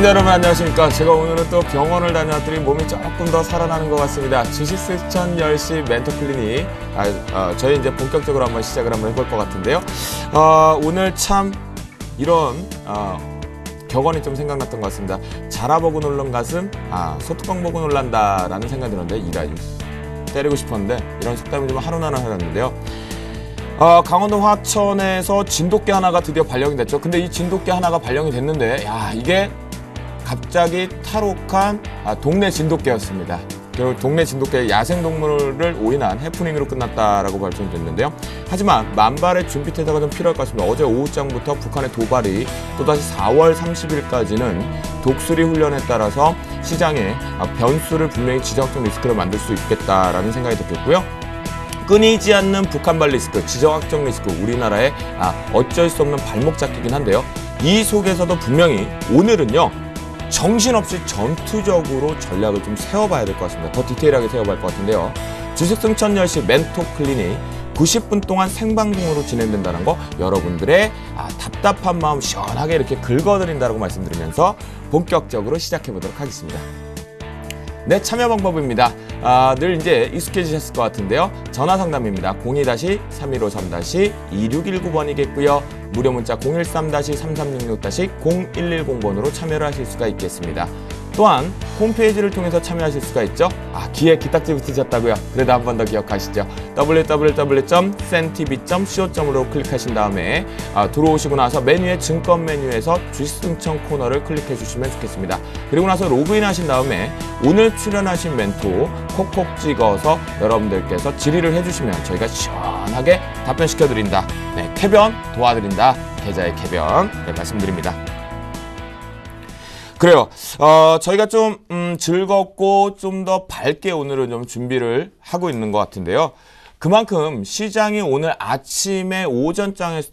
시청자 여러분 안녕하십니까. 제가 오늘은 또 병원을 다녀왔더니 몸이 조금 더 살아나는 것 같습니다. 주식 실천 10시 멘토 클리닉. 저희 이제 본격적으로 한번 시작을 한번 해볼 것 같은데요. 오늘 참 이런 격언이 좀 생각났던 것 같습니다. 자라보고 놀란 가슴, 소뚜껑 보고 놀란다 라는 생각이 들었는데 이런 때리고 싶었는데 이런 속담이 좀 하루나나 하였는데요. 강원도 화천에서 진돗개 하나가 드디어 발령이 됐죠. 근데 이 진돗개 하나가 발령이 됐는데 이게 갑자기 탈옥한 동네 진돗개였습니다. 결국 동네 진돗개의 야생동물을 오인한 해프닝으로 끝났다라고 발전됐는데요. 하지만 만발의 준비태세가 좀 필요할 것 같습니다. 어제 오후장부터 북한의 도발이 또다시 4월 30일까지는 독수리 훈련에 따라서 시장에 변수를 분명히 지정학적 리스크를 만들 수 있겠다라는 생각이 들었고요. 끊이지 않는 북한발 리스크, 지정학적 리스크, 우리나라의 어쩔 수 없는 발목 잡기긴 한데요. 이 속에서도 분명히 오늘은요. 정신없이 전투적으로 전략을 좀 세워봐야 될 것 같습니다. 더 디테일하게 세워봐야 할 것 같은데요. 주식 승천 10시 멘토 클리닉 90분 동안 생방송으로 진행된다는 거 여러분들의 답답한 마음 시원하게 이렇게 긁어드린다고 말씀드리면서 본격적으로 시작해보도록 하겠습니다. 네, 참여 방법입니다. 늘 이제 익숙해지셨을 것 같은데요. 전화 상담입니다. 02-315-2619번이겠고요. 무료 문자 013-3366-0110번으로 참여를 하실 수가 있겠습니다. 또한 홈페이지를 통해서 참여하실 수가 있죠. 귀에 기딱지 붙으셨다고요? 그래도 한 번 더 기억하시죠. www.sentv.co.로 클릭하신 다음에 들어오시고 나서 메뉴에 증권 메뉴에서 주식승천 코너를 클릭해 주시면 좋겠습니다. 그리고 나서 로그인 하신 다음에 오늘 출연하신 멘토 콕콕 찍어서 여러분들께서 질의를 해주시면 저희가 시원하게 답변시켜드린다. 네, 쾌변 도와드린다. 계좌의 쾌변 말씀드립니다. 그래요. 저희가 좀 즐겁고 좀 더 밝게 오늘은 좀 준비를 하고 있는 것 같은데요. 그만큼 시장이 오늘 아침에 오전장에서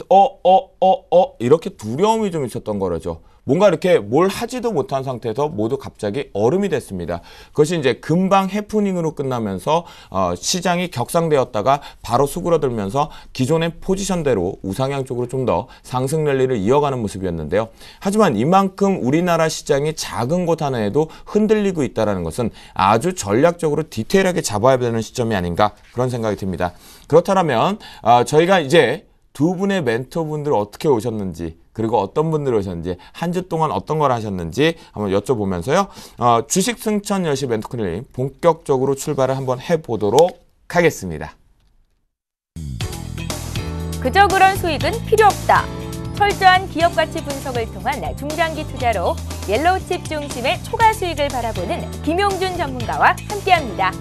이렇게 두려움이 좀 있었던 거라죠. 뭔가 이렇게 뭘 하지도 못한 상태에서 모두 갑자기 얼음이 됐습니다. 그것이 이제 금방 해프닝으로 끝나면서 시장이 격상되었다가 바로 수그러들면서 기존의 포지션대로 우상향 쪽으로 좀 더 상승 랠리를 이어가는 모습이었는데요. 하지만 이만큼 우리나라 시장이 작은 곳 하나에도 흔들리고 있다는 것은 아주 전략적으로 디테일하게 잡아야 되는 시점이 아닌가 그런 생각이 듭니다. 그렇다면 저희가 이제 두 분의 멘토분들 어떻게 오셨는지 그리고 어떤 분들이 오셨는지 한 주 동안 어떤 걸 하셨는지 한번 여쭤보면서요. 주식 승천 10시 멘토 클리닉 본격적으로 출발을 한번 해보도록 하겠습니다. 그저 그런 수익은 필요 없다. 철저한 기업 가치 분석을 통한 중장기 투자로 옐로우칩 중심의 초과 수익을 바라보는 김용준 전문가와 함께합니다.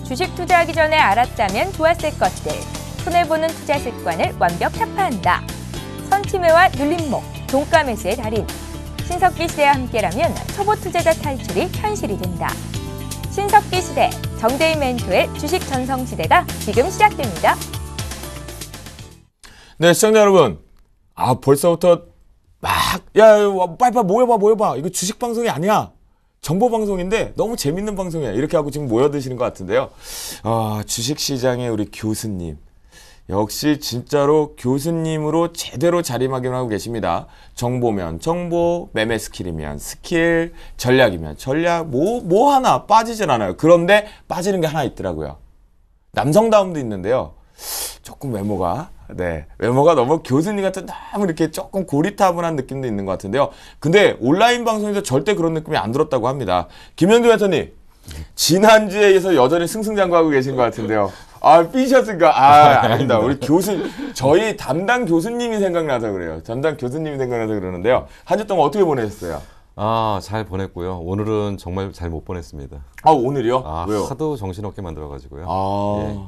주식 투자하기 전에 알았다면 좋았을 것들. 손해보는 투자 습관을 완벽 타파한다. 선취매와 눌림목, 종가 매수의 달인. 신석기 시대와 함께라면 초보 투자자 탈출이 현실이 된다. 신석기 시대, 정재희 멘토의 주식 전성 시대가 지금 시작됩니다. 네, 시청자 여러분. 벌써부터 빨리 모여봐. 이거 주식 방송이 아니야. 정보 방송인데 너무 재밌는 방송이야. 이렇게 하고 지금 모여드시는 것 같은데요. 주식시장의 우리 교수님. 역시 진짜로 교수님으로 제대로 자리매김하고 계십니다. 정보면 정보, 매매 스킬이면 스킬, 전략이면 전략, 뭐 하나 빠지질 않아요. 그런데 빠지는 게 하나 있더라고요. 남성다움도 있는데요. 조금 외모가 너무 교수님 같은 너무 이렇게 조금 고리타분한 느낌도 있는 것 같은데요. 근데 온라인 방송에서 절대 그런 느낌이 안 들었다고 합니다. 김현주 회사님, 지난주에서 여전히 승승장구하고 계신 것 같은데요. 삐셨으니까. 아닙니다. 우리 저희 담당 교수님이 생각나서 그래요. 담당 교수님이 생각나서 그러는데요. 한 주 동안 어떻게 보내셨어요? 잘 보냈고요. 오늘은 정말 잘 못 보냈습니다. 오늘이요? 왜요? 하도 정신없게 만들어가지고요. 예.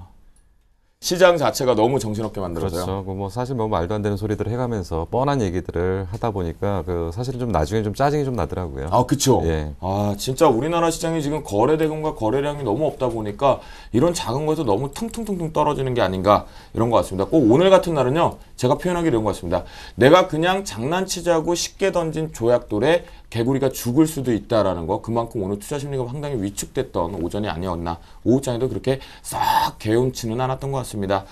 시장 자체가 너무 정신없게 만들어서요. 그렇죠. 사실 말도 안 되는 소리들을 해가면서 뻔한 얘기들을 하다 보니까 사실은 좀 나중에 좀 짜증이 좀 나더라고요. 그쵸. 예. 진짜 우리나라 시장이 지금 거래 대금과 거래량이 너무 없다 보니까 이런 작은 거에서 너무 퉁퉁퉁퉁 떨어지는 게 아닌가 이런 것 같습니다. 꼭 오늘 같은 날은요, 제가 표현하기 이런 것 같습니다. 내가 그냥 장난치자고 쉽게 던진 조약돌에 개구리가 죽을 수도 있다라는 거, 그만큼 오늘 투자 심리가 상당히 위축됐던 오전이 아니었나. 오후장에도 그렇게 싹 개운치는 않았던 것 같습니다.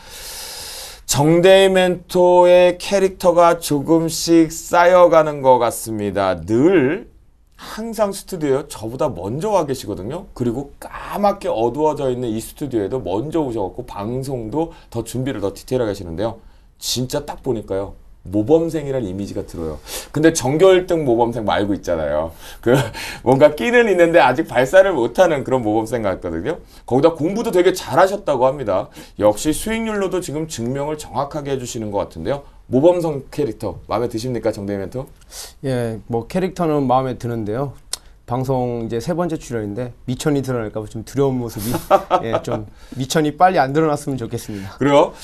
정대희 멘토의 캐릭터가 조금씩 쌓여가는 것 같습니다. 늘 항상 스튜디오에 저보다 먼저 와 계시거든요. 그리고 까맣게 어두워져 있는 이 스튜디오에도 먼저 오셔갖고 방송도 더 준비를 더 디테일하게 하시는데요. 진짜 딱 보니까요. 모범생이라는 이미지가 들어요. 근데 전교 1등 모범생 말고 있잖아요. 그 뭔가 끼는 있는데 아직 발사를 못하는 그런 모범생 같거든요. 거기다 공부도 되게 잘하셨다고 합니다. 역시 수익률로도 지금 증명을 정확하게 해주시는 것 같은데요. 모범생 캐릭터 마음에 드십니까, 정대희 멘토? 예, 뭐 캐릭터는 마음에 드는데요. 방송 이제 3번째 출연인데 미천이 드러날까 봐 좀 두려운 모습이 예, 좀 미천이 빨리 안 드러났으면 좋겠습니다. 그래요?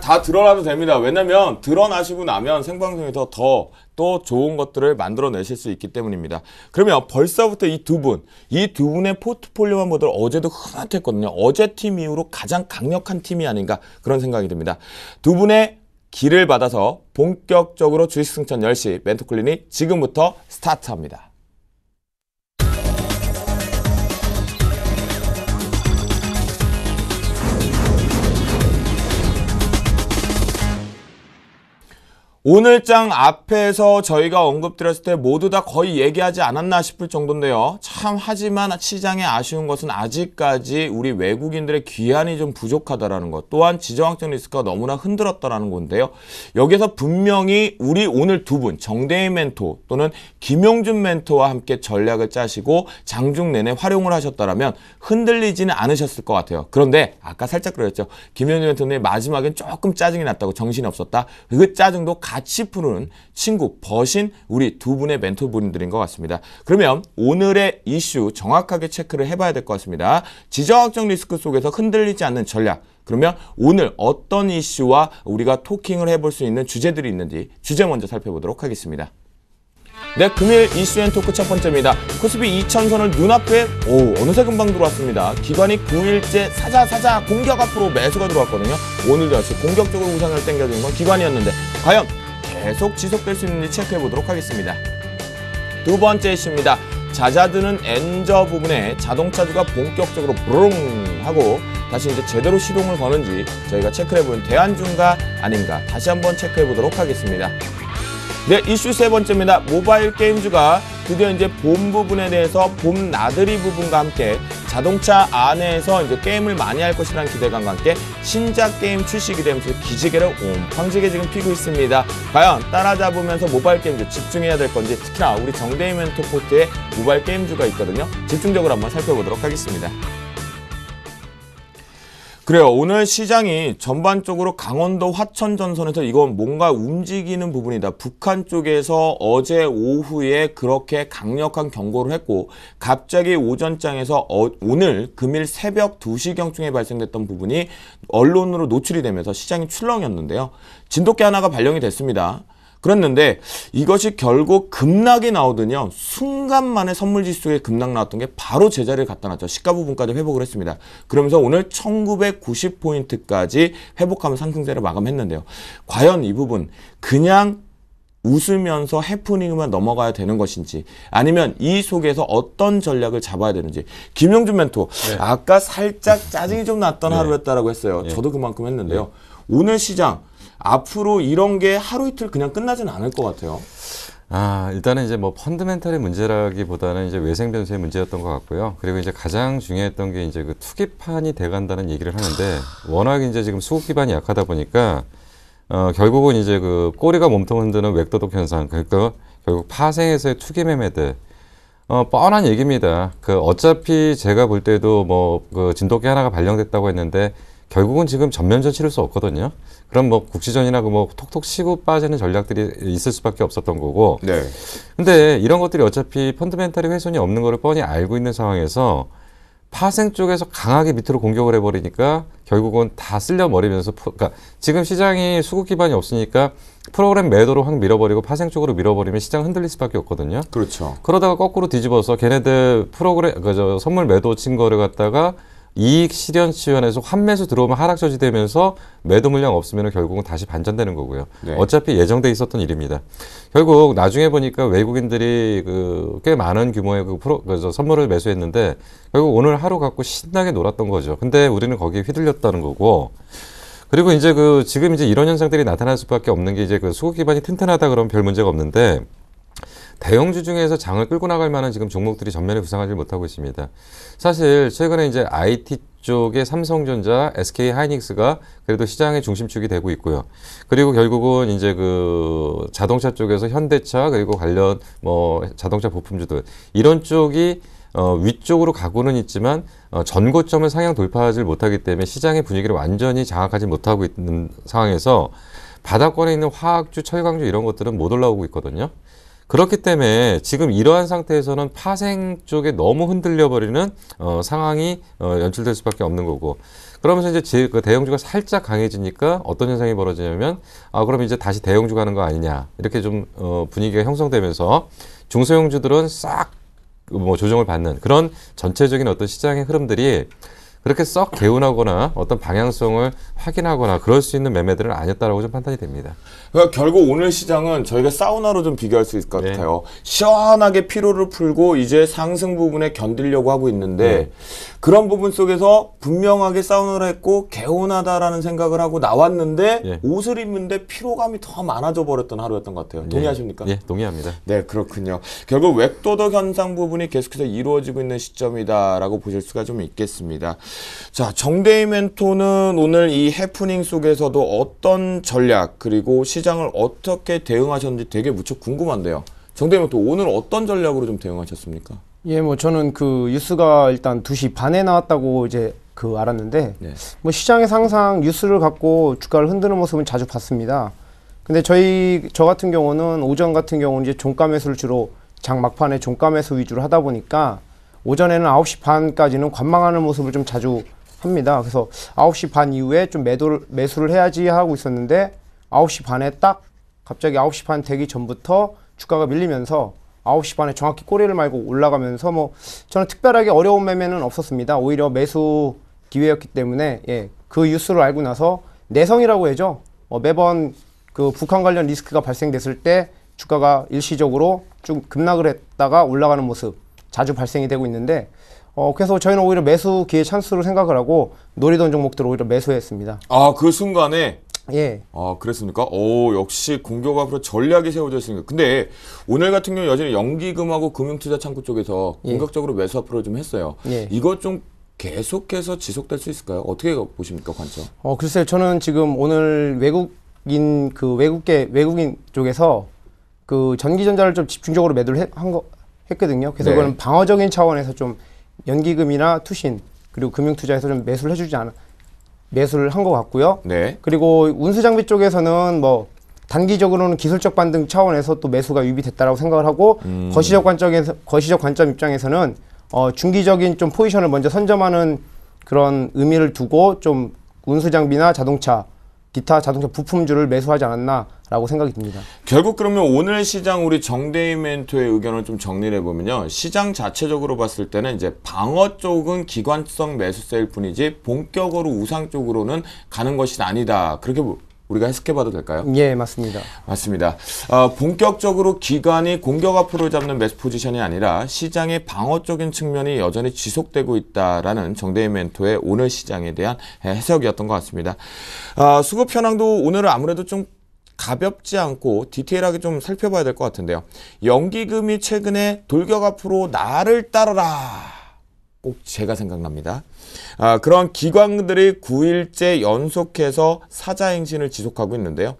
다 드러나도 됩니다. 왜냐면 드러나시고 나면 생방송에서 더 또 좋은 것들을 만들어내실 수 있기 때문입니다. 그러면 벌써부터 이 두 분의 포트폴리오만 보더라도 어제도 흐뭇했거든요. 어제 팀 이후로 가장 강력한 팀이 아닌가 그런 생각이 듭니다. 두 분의 길을 받아서 본격적으로 주식 승천 10시 멘토 클리닉 지금부터 스타트합니다. 오늘 장 앞에서 저희가 언급드렸을 때 모두 다 거의 얘기하지 않았나 싶을 정도인데요. 참 하지만 시장에 아쉬운 것은 아직까지 우리 외국인들의 귀환이 좀 부족하다라는 것, 또한 지정학적 리스크가 너무나 흔들었다라는 건데요. 여기서 분명히 우리 오늘 두 분 정대희 멘토 또는 김용준 멘토와 함께 전략을 짜시고 장중 내내 활용을 하셨다라면 흔들리지는 않으셨을 것 같아요. 그런데 아까 살짝 그랬죠. 김용준 멘토는 마지막엔 조금 짜증이 났다고, 정신이 없었다. 그 짜증도 같이 푸는 친구, 버신 우리 두 분의 멘토분들인 것 같습니다. 그러면 오늘의 이슈 정확하게 체크를 해봐야 될 것 같습니다. 지정학적 리스크 속에서 흔들리지 않는 전략. 그러면 오늘 어떤 이슈와 우리가 토킹을 해볼 수 있는 주제들이 있는지 주제 먼저 살펴보도록 하겠습니다. 네, 금일 이슈 앤 토크 첫 번째입니다. 코스피 2000선을 눈앞에 어느새 금방 들어왔습니다. 기관이 9일째 사자 공격 앞으로 매수가 들어왔거든요. 오늘도 역시 공격적으로 우상을 땡겨주는 건 기관이었는데 과연 계속 지속될 수 있는지 체크해 보도록 하겠습니다. 두 번째 이슈입니다. 잦아드는 엔저 부분에 자동차주가 본격적으로 브롱 하고 다시 이제 제대로 시동을 거는지 저희가 체크해 보는 대안주가 아닌가 다시 한번 체크해 보도록 하겠습니다. 네, 이슈 세 번째입니다. 모바일 게임주가 드디어 이제 봄 부분에 대해서 봄 나들이 부분과 함께 자동차 안에서 이제 게임을 많이 할 것이라는 기대감과 함께 신작 게임 출시기 되면서 기지개를 옴팡지게 지금 피고 있습니다. 과연 따라잡으면서 모바일 게임주 집중해야 될 건지, 특히나 우리 정대희 멘토 포트에 모바일 게임주가 있거든요. 집중적으로 한번 살펴보도록 하겠습니다. 그래요. 오늘 시장이 전반적으로 강원도 화천 전선에서 이건 뭔가 움직이는 부분이다. 북한 쪽에서 어제 오후에 그렇게 강력한 경고를 했고 갑자기 오전장에서 오늘 금일 새벽 2시경쯤에 발생됐던 부분이 언론으로 노출이 되면서 시장이 출렁였는데요. 진돗개 하나가 발령이 됐습니다. 그랬는데 이것이 결국 급락이 나오더니요. 순간만에 선물지수에 급락 나왔던 게 바로 제자리를 갖다 놨죠. 시가 부분까지 회복을 했습니다. 그러면서 오늘 1990포인트까지 회복하면서 상승세를 마감했는데요. 과연 이 부분 그냥 웃으면서 해프닝만 넘어가야 되는 것인지 아니면 이 속에서 어떤 전략을 잡아야 되는지. 김용준 멘토 아까 살짝 짜증이 좀 났던 하루였다라고 했어요. 저도 그만큼 했는데요. 오늘 시장 앞으로 이런 게 하루 이틀 그냥 끝나지는 않을 것 같아요. 일단은 이제 뭐 펀드멘털의 문제라기보다는 이제 외생 변수의 문제였던 것 같고요. 그리고 이제 가장 중요했던 게 이제 그 투기판이 돼간다는 얘기를 하는데 워낙 이제 지금 수급 기반이 약하다 보니까 결국은 이제 그 꼬리가 몸통 흔드는 웹도독 현상, 그러니까 결국 파생에서의 투기 매매들. 뻔한 얘기입니다. 어차피 제가 볼 때도 뭐 그 진돗개 하나가 발령됐다고 했는데 결국은 지금 전면전 치를 수 없거든요. 그럼 뭐 국시전이나 뭐 톡톡 치고 빠지는 전략들이 있을 수밖에 없었던 거고. 네. 근데 이런 것들이 어차피 펀드멘털이 훼손이 없는 거를 뻔히 알고 있는 상황에서 파생 쪽에서 강하게 밑으로 공격을 해버리니까 결국은 다 쓸려버리면서 그러니까 지금 시장이 수급 기반이 없으니까 프로그램 매도로 확 밀어버리고 파생 쪽으로 밀어버리면 시장 흔들릴 수밖에 없거든요. 그렇죠. 그러다가 거꾸로 뒤집어서 걔네들 프로그램 선물 매도 친 거를 갖다가 이익 실현 지원에서 환매수 들어오면 하락 저지되면서 매도 물량 없으면 결국은 다시 반전되는 거고요. 네. 어차피 예정돼 있었던 일입니다. 결국 나중에 보니까 외국인들이 꽤 많은 규모의 선물을 매수했는데 결국 오늘 하루 갖고 신나게 놀았던 거죠. 근데 우리는 거기에 휘둘렸다는 거고. 그리고 이제 그 지금 이제 이런 현상들이 나타날 수밖에 없는 게 이제 그 수급 기반이 튼튼하다 그러면 별 문제가 없는데 대형주 중에서 장을 끌고 나갈 만한 지금 종목들이 전면에 부상하지 못하고 있습니다. 사실 최근에 이제 IT 쪽에 삼성전자, SK 하이닉스가 그래도 시장의 중심축이 되고 있고요. 그리고 결국은 이제 그 자동차 쪽에서 현대차 그리고 관련 뭐 자동차 부품주들 이런 쪽이 위쪽으로 가고는 있지만 전고점을 상향 돌파하지 못하기 때문에 시장의 분위기를 완전히 장악하지 못하고 있는 상황에서 바닥권에 있는 화학주, 철강주 이런 것들은 못 올라오고 있거든요. 그렇기 때문에 지금 이러한 상태에서는 파생 쪽에 너무 흔들려버리는 상황이 연출될 수밖에 없는 거고 그러면서 이제 그 대형주가 살짝 강해지니까 어떤 현상이 벌어지냐면 그럼 이제 다시 대형주 가는 거 아니냐 이렇게 좀 분위기가 형성되면서 중소형주들은 싹 뭐 조정을 받는 그런 전체적인 어떤 시장의 흐름들이 그렇게 썩 개운하거나 어떤 방향성을 확인하거나 그럴 수 있는 매매들은 아니었다라고 좀 판단이 됩니다. 그러니까 결국 오늘 시장은 저희가 사우나로 좀 비교할 수 있을 것 같아요. 시원하게 피로를 풀고 이제 상승 부분에 견디려고 하고 있는데 그런 부분 속에서 분명하게 사우나를 했고 개운하다라는 생각을 하고 나왔는데 옷을 입는데 피로감이 더 많아져 버렸던 하루였던 것 같아요. 동의하십니까? 예, 동의합니다. 네, 그렇군요. 결국 웹도덕 현상 부분이 계속해서 이루어지고 있는 시점이다라고 보실 수가 좀 있겠습니다. 자, 정대희 멘토는 오늘 이 해프닝 속에서도 어떤 전략 그리고 시장을 어떻게 대응하셨는지 되게 무척 궁금한데요. 정대희 멘토 오늘 어떤 전략으로 좀 대응하셨습니까? 예, 뭐 저는 그 뉴스가 일단 2시 반에 나왔다고 이제 알았는데 뭐 시장에서 항상 뉴스를 갖고 주가를 흔드는 모습은 자주 봤습니다. 근데 저 같은 경우는 오전 같은 경우는 이제 종가 매수를 주로 장 막판에 종가 매수 위주로 하다 보니까 오전에는 9시 반까지는 관망하는 모습을 좀 자주 합니다. 그래서 9시 반 이후에 좀 매수를 해야지 하고 있었는데 9시 반에 딱 갑자기 9시 반 되기 전부터 주가가 밀리면서 9시 반에 정확히 꼬리를 말고 올라가면서 뭐 저는 특별하게 어려운 매매는 없었습니다. 오히려 매수 기회였기 때문에 그 뉴스를 알고 나서 내성이라고 해죠. 매번 그 북한 관련 리스크가 발생됐을 때 주가가 일시적으로 좀 급락을 했다가 올라가는 모습 자주 발생이 되고 있는데 그래서 저희는 오히려 매수 기회 찬스로 생각을 하고 노리던 종목들을 오히려 매수했습니다. 아, 그 순간에 예. 아, 그랬습니까? 역시 공격 앞으로 전략이 세워져 있으니까. 근데 오늘 같은 경우 여전히 연기금하고 금융투자창구 쪽에서 공격적으로 매수 앞으로 좀 했어요. 이거 좀 계속해서 지속될 수 있을까요? 어떻게 보십니까, 관점? 글쎄요. 저는 지금 오늘 외국인 쪽에서 그 전기전자를 좀 집중적으로 매도를 했거든요. 그래서 이거는 방어적인 차원에서 좀 연기금이나 투신 그리고 금융투자에서 좀 매수를 한 것 같고요. 그리고 운수장비 쪽에서는 뭐 단기적으로는 기술적 반등 차원에서 또 매수가 유입됐다라고 생각을 하고 거시적 관점 입장에서는 중기적인 좀 포지션을 먼저 선점하는 그런 의미를 두고 좀 운수장비나 자동차 기타 자동차 부품주를 매수하지 않았나라고 생각이 듭니다. 결국 그러면 오늘 시장 우리 정대희 멘토의 의견을 좀 정리를 해보면요. 시장 자체적으로 봤을 때는 이제 방어 쪽은 기관성 매수세일 뿐이지 본격으로 우상 쪽으로는 가는 것이 아니다. 그렇게 우리가 해석해봐도 될까요? 예, 맞습니다. 맞습니다. 본격적으로 기관이 공격 앞으로 잡는 매수 포지션이 아니라 시장의 방어적인 측면이 여전히 지속되고 있다라는 정대희 멘토의 오늘 시장에 대한 해석이었던 것 같습니다. 수급 현황도 오늘은 아무래도 좀 가볍지 않고 디테일하게 좀 살펴봐야 될 것 같은데요. 연기금이 최근에 돌격 앞으로 나를 따르라. 꼭 제가 생각납니다. 그런 기관들이 9일째 연속해서 사자행진을 지속하고 있는데요.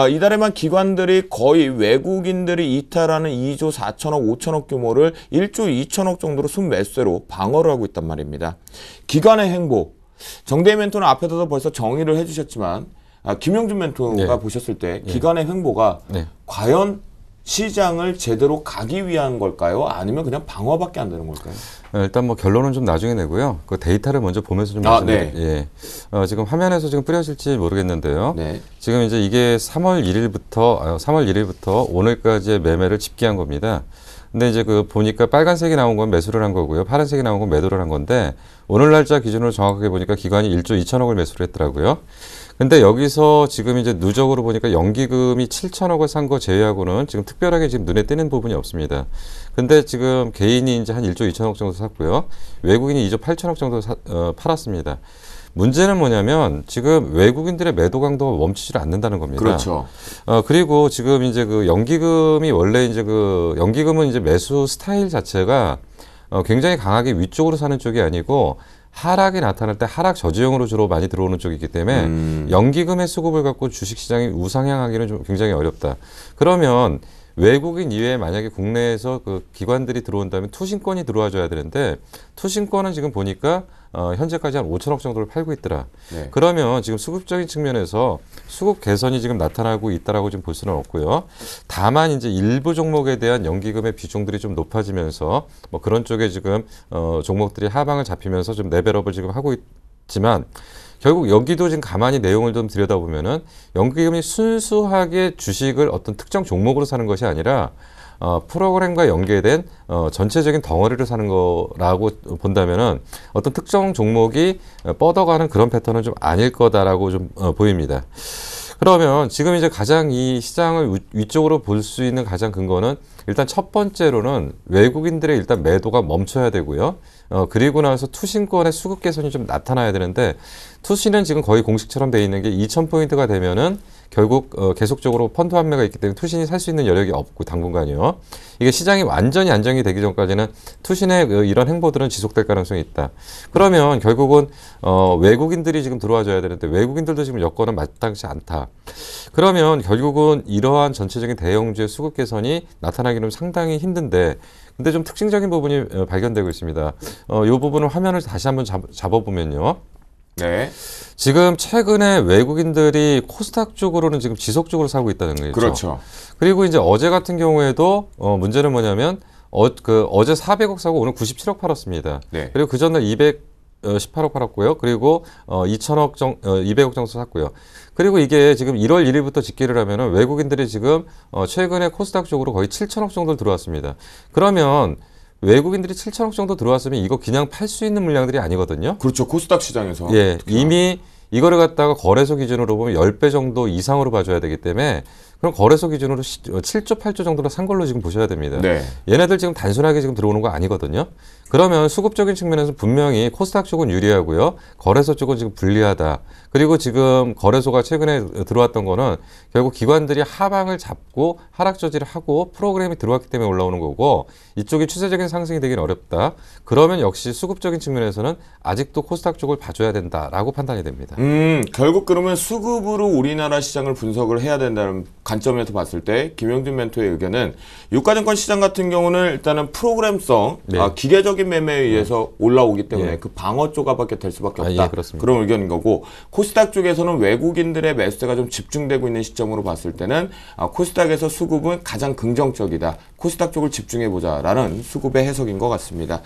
이달에만 기관들이 거의 외국인들이 이탈하는 2조 4천억, 5천억 규모를 1조 2천억 정도로 순매수세로 방어를 하고 있단 말입니다. 기관의 행보, 정대희 멘토는 앞에서도 벌써 정의를 해주셨지만 김용준 멘토가 보셨을 때 기관의 행보가 과연 시장을 제대로 가기 위한 걸까요? 아니면 그냥 방어밖에 안 되는 걸까요? 일단 뭐 결론은 좀 나중에 내고요. 그 데이터를 먼저 보면서 좀 말씀드릴게요. 지금 화면에서 지금 뿌려질지 모르겠는데요. 지금 이제 이게 3월 1일부터 오늘까지의 매매를 집계한 겁니다. 근데 이제 그 보니까 빨간색이 나온 건 매수를 한 거고요. 파란색이 나온 건 매도를 한 건데 오늘 날짜 기준으로 정확하게 보니까 기관이 1조 2천억을 매수를 했더라고요. 근데 여기서 지금 이제 누적으로 보니까 연기금이 7천억을 산 거 제외하고는 지금 특별하게 지금 눈에 띄는 부분이 없습니다. 근데 지금 개인이 이제 한 1조 2천억 정도 샀고요. 외국인이 2조 8천억 정도 팔았습니다. 문제는 뭐냐면 지금 외국인들의 매도 강도가 멈추지 않는다는 겁니다. 그렇죠. 그리고 지금 이제 그 연기금이 원래 이제 그 연기금은 이제 매수 스타일 자체가 굉장히 강하게 위쪽으로 사는 쪽이 아니고 하락이 나타날 때 하락 저지형으로 주로 많이 들어오는 쪽이기 때문에 연기금의 수급을 갖고 주식시장이 우상향하기는 좀 굉장히 어렵다. 그러면 외국인 이외에 만약에 국내에서 그 기관들이 들어온다면 투신권이 들어와줘야 되는데 투신권은 지금 보니까 현재까지 한 5천억 정도를 팔고 있더라. 네. 그러면 지금 수급적인 측면에서 수급 개선이 지금 나타나고 있다라고 좀 볼 수는 없고요. 다만 이제 일부 종목에 대한 연기금의 비중들이 좀 높아지면서 뭐 그런 쪽에 지금 종목들이 하방을 잡히면서 좀 레벨업을 지금 하고 있지만 결국 여기도 지금 가만히 내용을 좀 들여다보면은 연기금이 순수하게 주식을 어떤 특정 종목으로 사는 것이 아니라 프로그램과 연계된 전체적인 덩어리를 사는 거라고 본다면은 어떤 특정 종목이 뻗어가는 그런 패턴은 좀 아닐 거다라고 좀 보입니다. 그러면 지금 이제 가장 이 시장을 위쪽으로 볼 수 있는 가장 근거는 일단 첫 번째로는 외국인들의 일단 매도가 멈춰야 되고요. 그리고 나서 투신권의 수급 개선이 좀 나타나야 되는데 투신은 지금 거의 공식처럼 돼 있는 게 2,000포인트가 되면은 결국 계속적으로 펀드 환매가 있기 때문에 투신이 살 수 있는 여력이 없고 당분간이요. 이게 시장이 완전히 안정이 되기 전까지는 투신의 이런 행보들은 지속될 가능성이 있다. 그러면 결국은 외국인들이 지금 들어와줘야 되는데 외국인들도 지금 여건은 마땅치 않다. 그러면 결국은 이러한 전체적인 대형주의 수급 개선이 나타나기는 상당히 힘든데 근데 좀 특징적인 부분이 발견되고 있습니다. 이 부분을 화면을 다시 한번 잡아보면요. 네. 지금 최근에 외국인들이 코스닥 쪽으로는 지금 지속적으로 사고 있다는 거죠. 그렇죠. 그리고 이제 어제 같은 경우에도 문제는 뭐냐면 어제 400억 사고 오늘 97억 팔았습니다. 네. 그리고 그 전날 218억 팔았고요. 그리고 200억 정도 샀고요. 그리고 이게 지금 1월 1일부터 집계를 하면은 외국인들이 지금 최근에 코스닥 쪽으로 거의 7천억 정도 들어왔습니다. 그러면 외국인들이 7천억 정도 들어왔으면 이거 그냥 팔 수 있는 물량들이 아니거든요. 그렇죠. 코스닥 시장에서. 예, 이미 이거를 갖다가 거래소 기준으로 보면 10배 정도 이상으로 봐줘야 되기 때문에 그럼 거래소 기준으로 7조, 8조 정도로 산 걸로 지금 보셔야 됩니다. 네. 얘네들 지금 단순하게 지금 들어오는 거 아니거든요. 그러면 수급적인 측면에서 분명히 코스닥 쪽은 유리하고요. 거래소 쪽은 지금 불리하다. 그리고 지금 거래소가 최근에 들어왔던 거는 결국 기관들이 하방을 잡고 하락 저지를 하고 프로그램이 들어왔기 때문에 올라오는 거고 이쪽이 추세적인 상승이 되긴 어렵다. 그러면 역시 수급적인 측면에서는 아직도 코스닥 쪽을 봐줘야 된다라고 판단이 됩니다. 결국 그러면 수급으로 우리나라 시장을 분석을 해야 된다는 관점에서 봤을 때 김영준 멘토의 의견은 유가증권 시장 같은 경우는 일단은 프로그램성, 네. 기계적인 매매에 의해서 올라오기 때문에 그 방어 조가밖에 될 수밖에 없다. 예, 그렇습니다. 그런 의견인 거고 코스닥 쪽에서는 외국인들의 매수세가 좀 집중되고 있는 시점으로 봤을 때는 코스닥에서 수급은 가장 긍정적이다. 코스닥 쪽을 집중해보자라는 수급의 해석인 것 같습니다.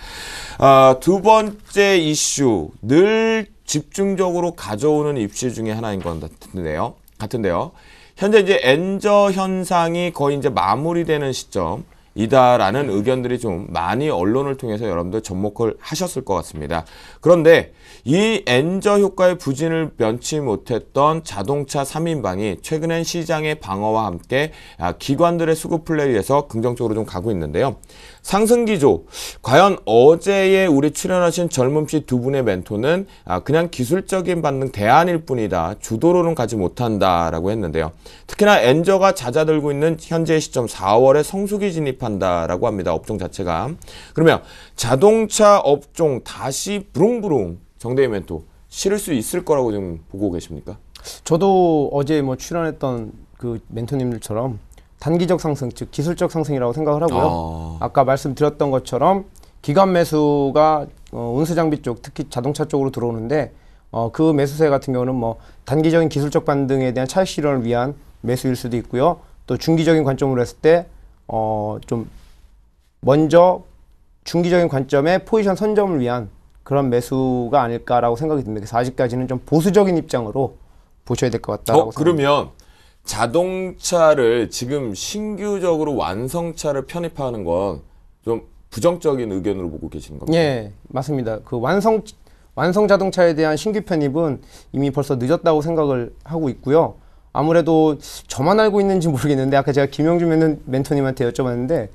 두 번째 이슈, 늘 집중적으로 가져오는 이슈 중에 하나인 것 같은데요. 현재 이제 엔저 현상이 거의 이제 마무리되는 시점이다라는 의견들이 좀 많이 언론을 통해서 여러분들 접목을 하셨을 것 같습니다. 그런데 이 엔저 효과의 부진을 면치 못했던 자동차 3인방이 최근엔 시장의 방어와 함께 기관들의 수급 플레이에서 긍정적으로 좀 가고 있는데요. 상승기조, 과연 어제에 우리 출연하신 젊음씨 두 분의 멘토는 그냥 기술적인 반등 대안일 뿐이다. 주도로는 가지 못한다라고 했는데요. 특히나 엔저가 잦아들고 있는 현재 시점 4월에 성수기 진입한다라고 합니다. 업종 자체가. 그러면 자동차 업종 다시 부릉부릉 정대희 멘토 실을 수 있을 거라고 좀 보고 계십니까? 저도 어제 뭐 출연했던 그 멘토님들처럼 단기적 상승, 즉 기술적 상승이라고 생각을 하고요. 아까 말씀드렸던 것처럼 기관 매수가 운수 장비 쪽, 특히 자동차 쪽으로 들어오는데 그 매수세 같은 경우는 뭐 단기적인 기술적 반등에 대한 차익 실현을 위한 매수일 수도 있고요. 또 중기적인 관점으로 했을 때 좀 먼저 중기적인 관점의 포지션 선점을 위한 그런 매수가 아닐까라고 생각이 듭니다. 그래서 아직까지는 좀 보수적인 입장으로 보셔야 될 것 같다고 생각합니다. 그러면 자동차를 지금 신규적으로 완성차를 편입하는 건 좀 부정적인 의견으로 보고 계시는 겁니까? 예, 맞습니다. 그 완성 자동차에 대한 신규 편입은 이미 벌써 늦었다고 생각을 하고 있고요. 아무래도 저만 알고 있는지 모르겠는데 아까 제가 김영준 멘토님한테 여쭤봤는데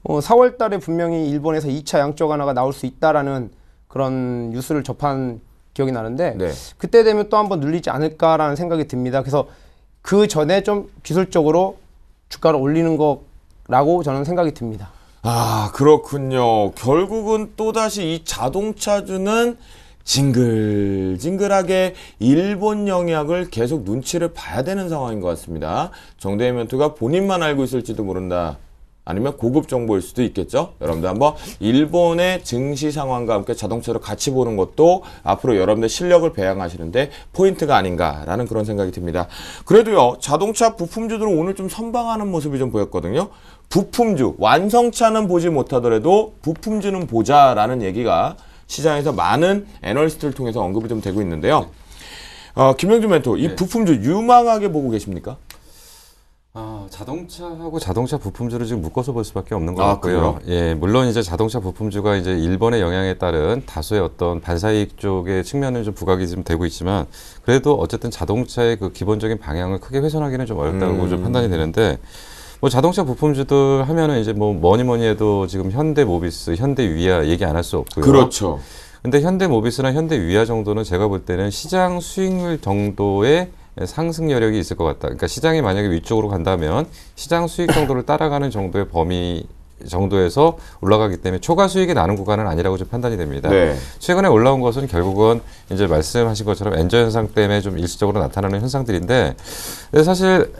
4월 달에 분명히 일본에서 2차 양적 완화가 나올 수 있다라는 그런 뉴스를 접한 기억이 나는데 네. 그때 되면 또 한번 눌리지 않을까라는 생각이 듭니다. 그래서 그 전에 좀 기술적으로 주가를 올리는 거라고 저는 생각이 듭니다. 아, 그렇군요. 결국은 또다시 이 자동차주는 징글징글하게 일본 영향을 계속 눈치를 봐야 되는 상황인 것 같습니다. 정대희 멘토가 본인만 알고 있을지도 모른다. 아니면 고급 정보일 수도 있겠죠. 여러분들 한번 일본의 증시 상황과 함께 자동차를 같이 보는 것도 앞으로 여러분들 실력을 배양하시는데 포인트가 아닌가라는 그런 생각이 듭니다. 그래도요, 자동차 부품주들은 오늘 좀 선방하는 모습이 좀 보였거든요. 부품주, 완성차는 보지 못하더라도 부품주는 보자라는 얘기가 시장에서 많은 애널리스트를 통해서 언급이 좀 되고 있는데요. 김영준 멘토, 이 부품주 유망하게 보고 계십니까? 자동차하고 자동차 부품주를 지금 묶어서 볼 수밖에 없는 것 아, 같고요. 그래요? 예, 물론 이제 자동차 부품주가 이제 일본의 영향에 따른 다수의 어떤 반사이익 쪽의 측면은 좀 부각이 좀 되고 있지만, 그래도 어쨌든 자동차의 그 기본적인 방향을 크게 훼손하기는 좀 어렵다고 좀 판단이 되는데, 뭐 자동차 부품주들 하면은 이제 뭐 뭐니 해도 지금 현대모비스, 현대위아 얘기 안 할 수 없고요. 그렇죠. 근데 현대모비스나 현대위아 정도는 제가 볼 때는 시장 수익률 정도의 상승 여력이 있을 것 같다. 그러니까 시장이 만약에 위쪽으로 간다면 시장 수익 정도를 따라가는 정도의 범위 정도에서 올라가기 때문에 초과 수익이 나는 구간은 아니라고 좀 판단이 됩니다. 네. 최근에 올라온 것은 결국은 이제 말씀하신 것처럼 엔저 현상 때문에 좀 일시적으로 나타나는 현상들인데, 근데 사실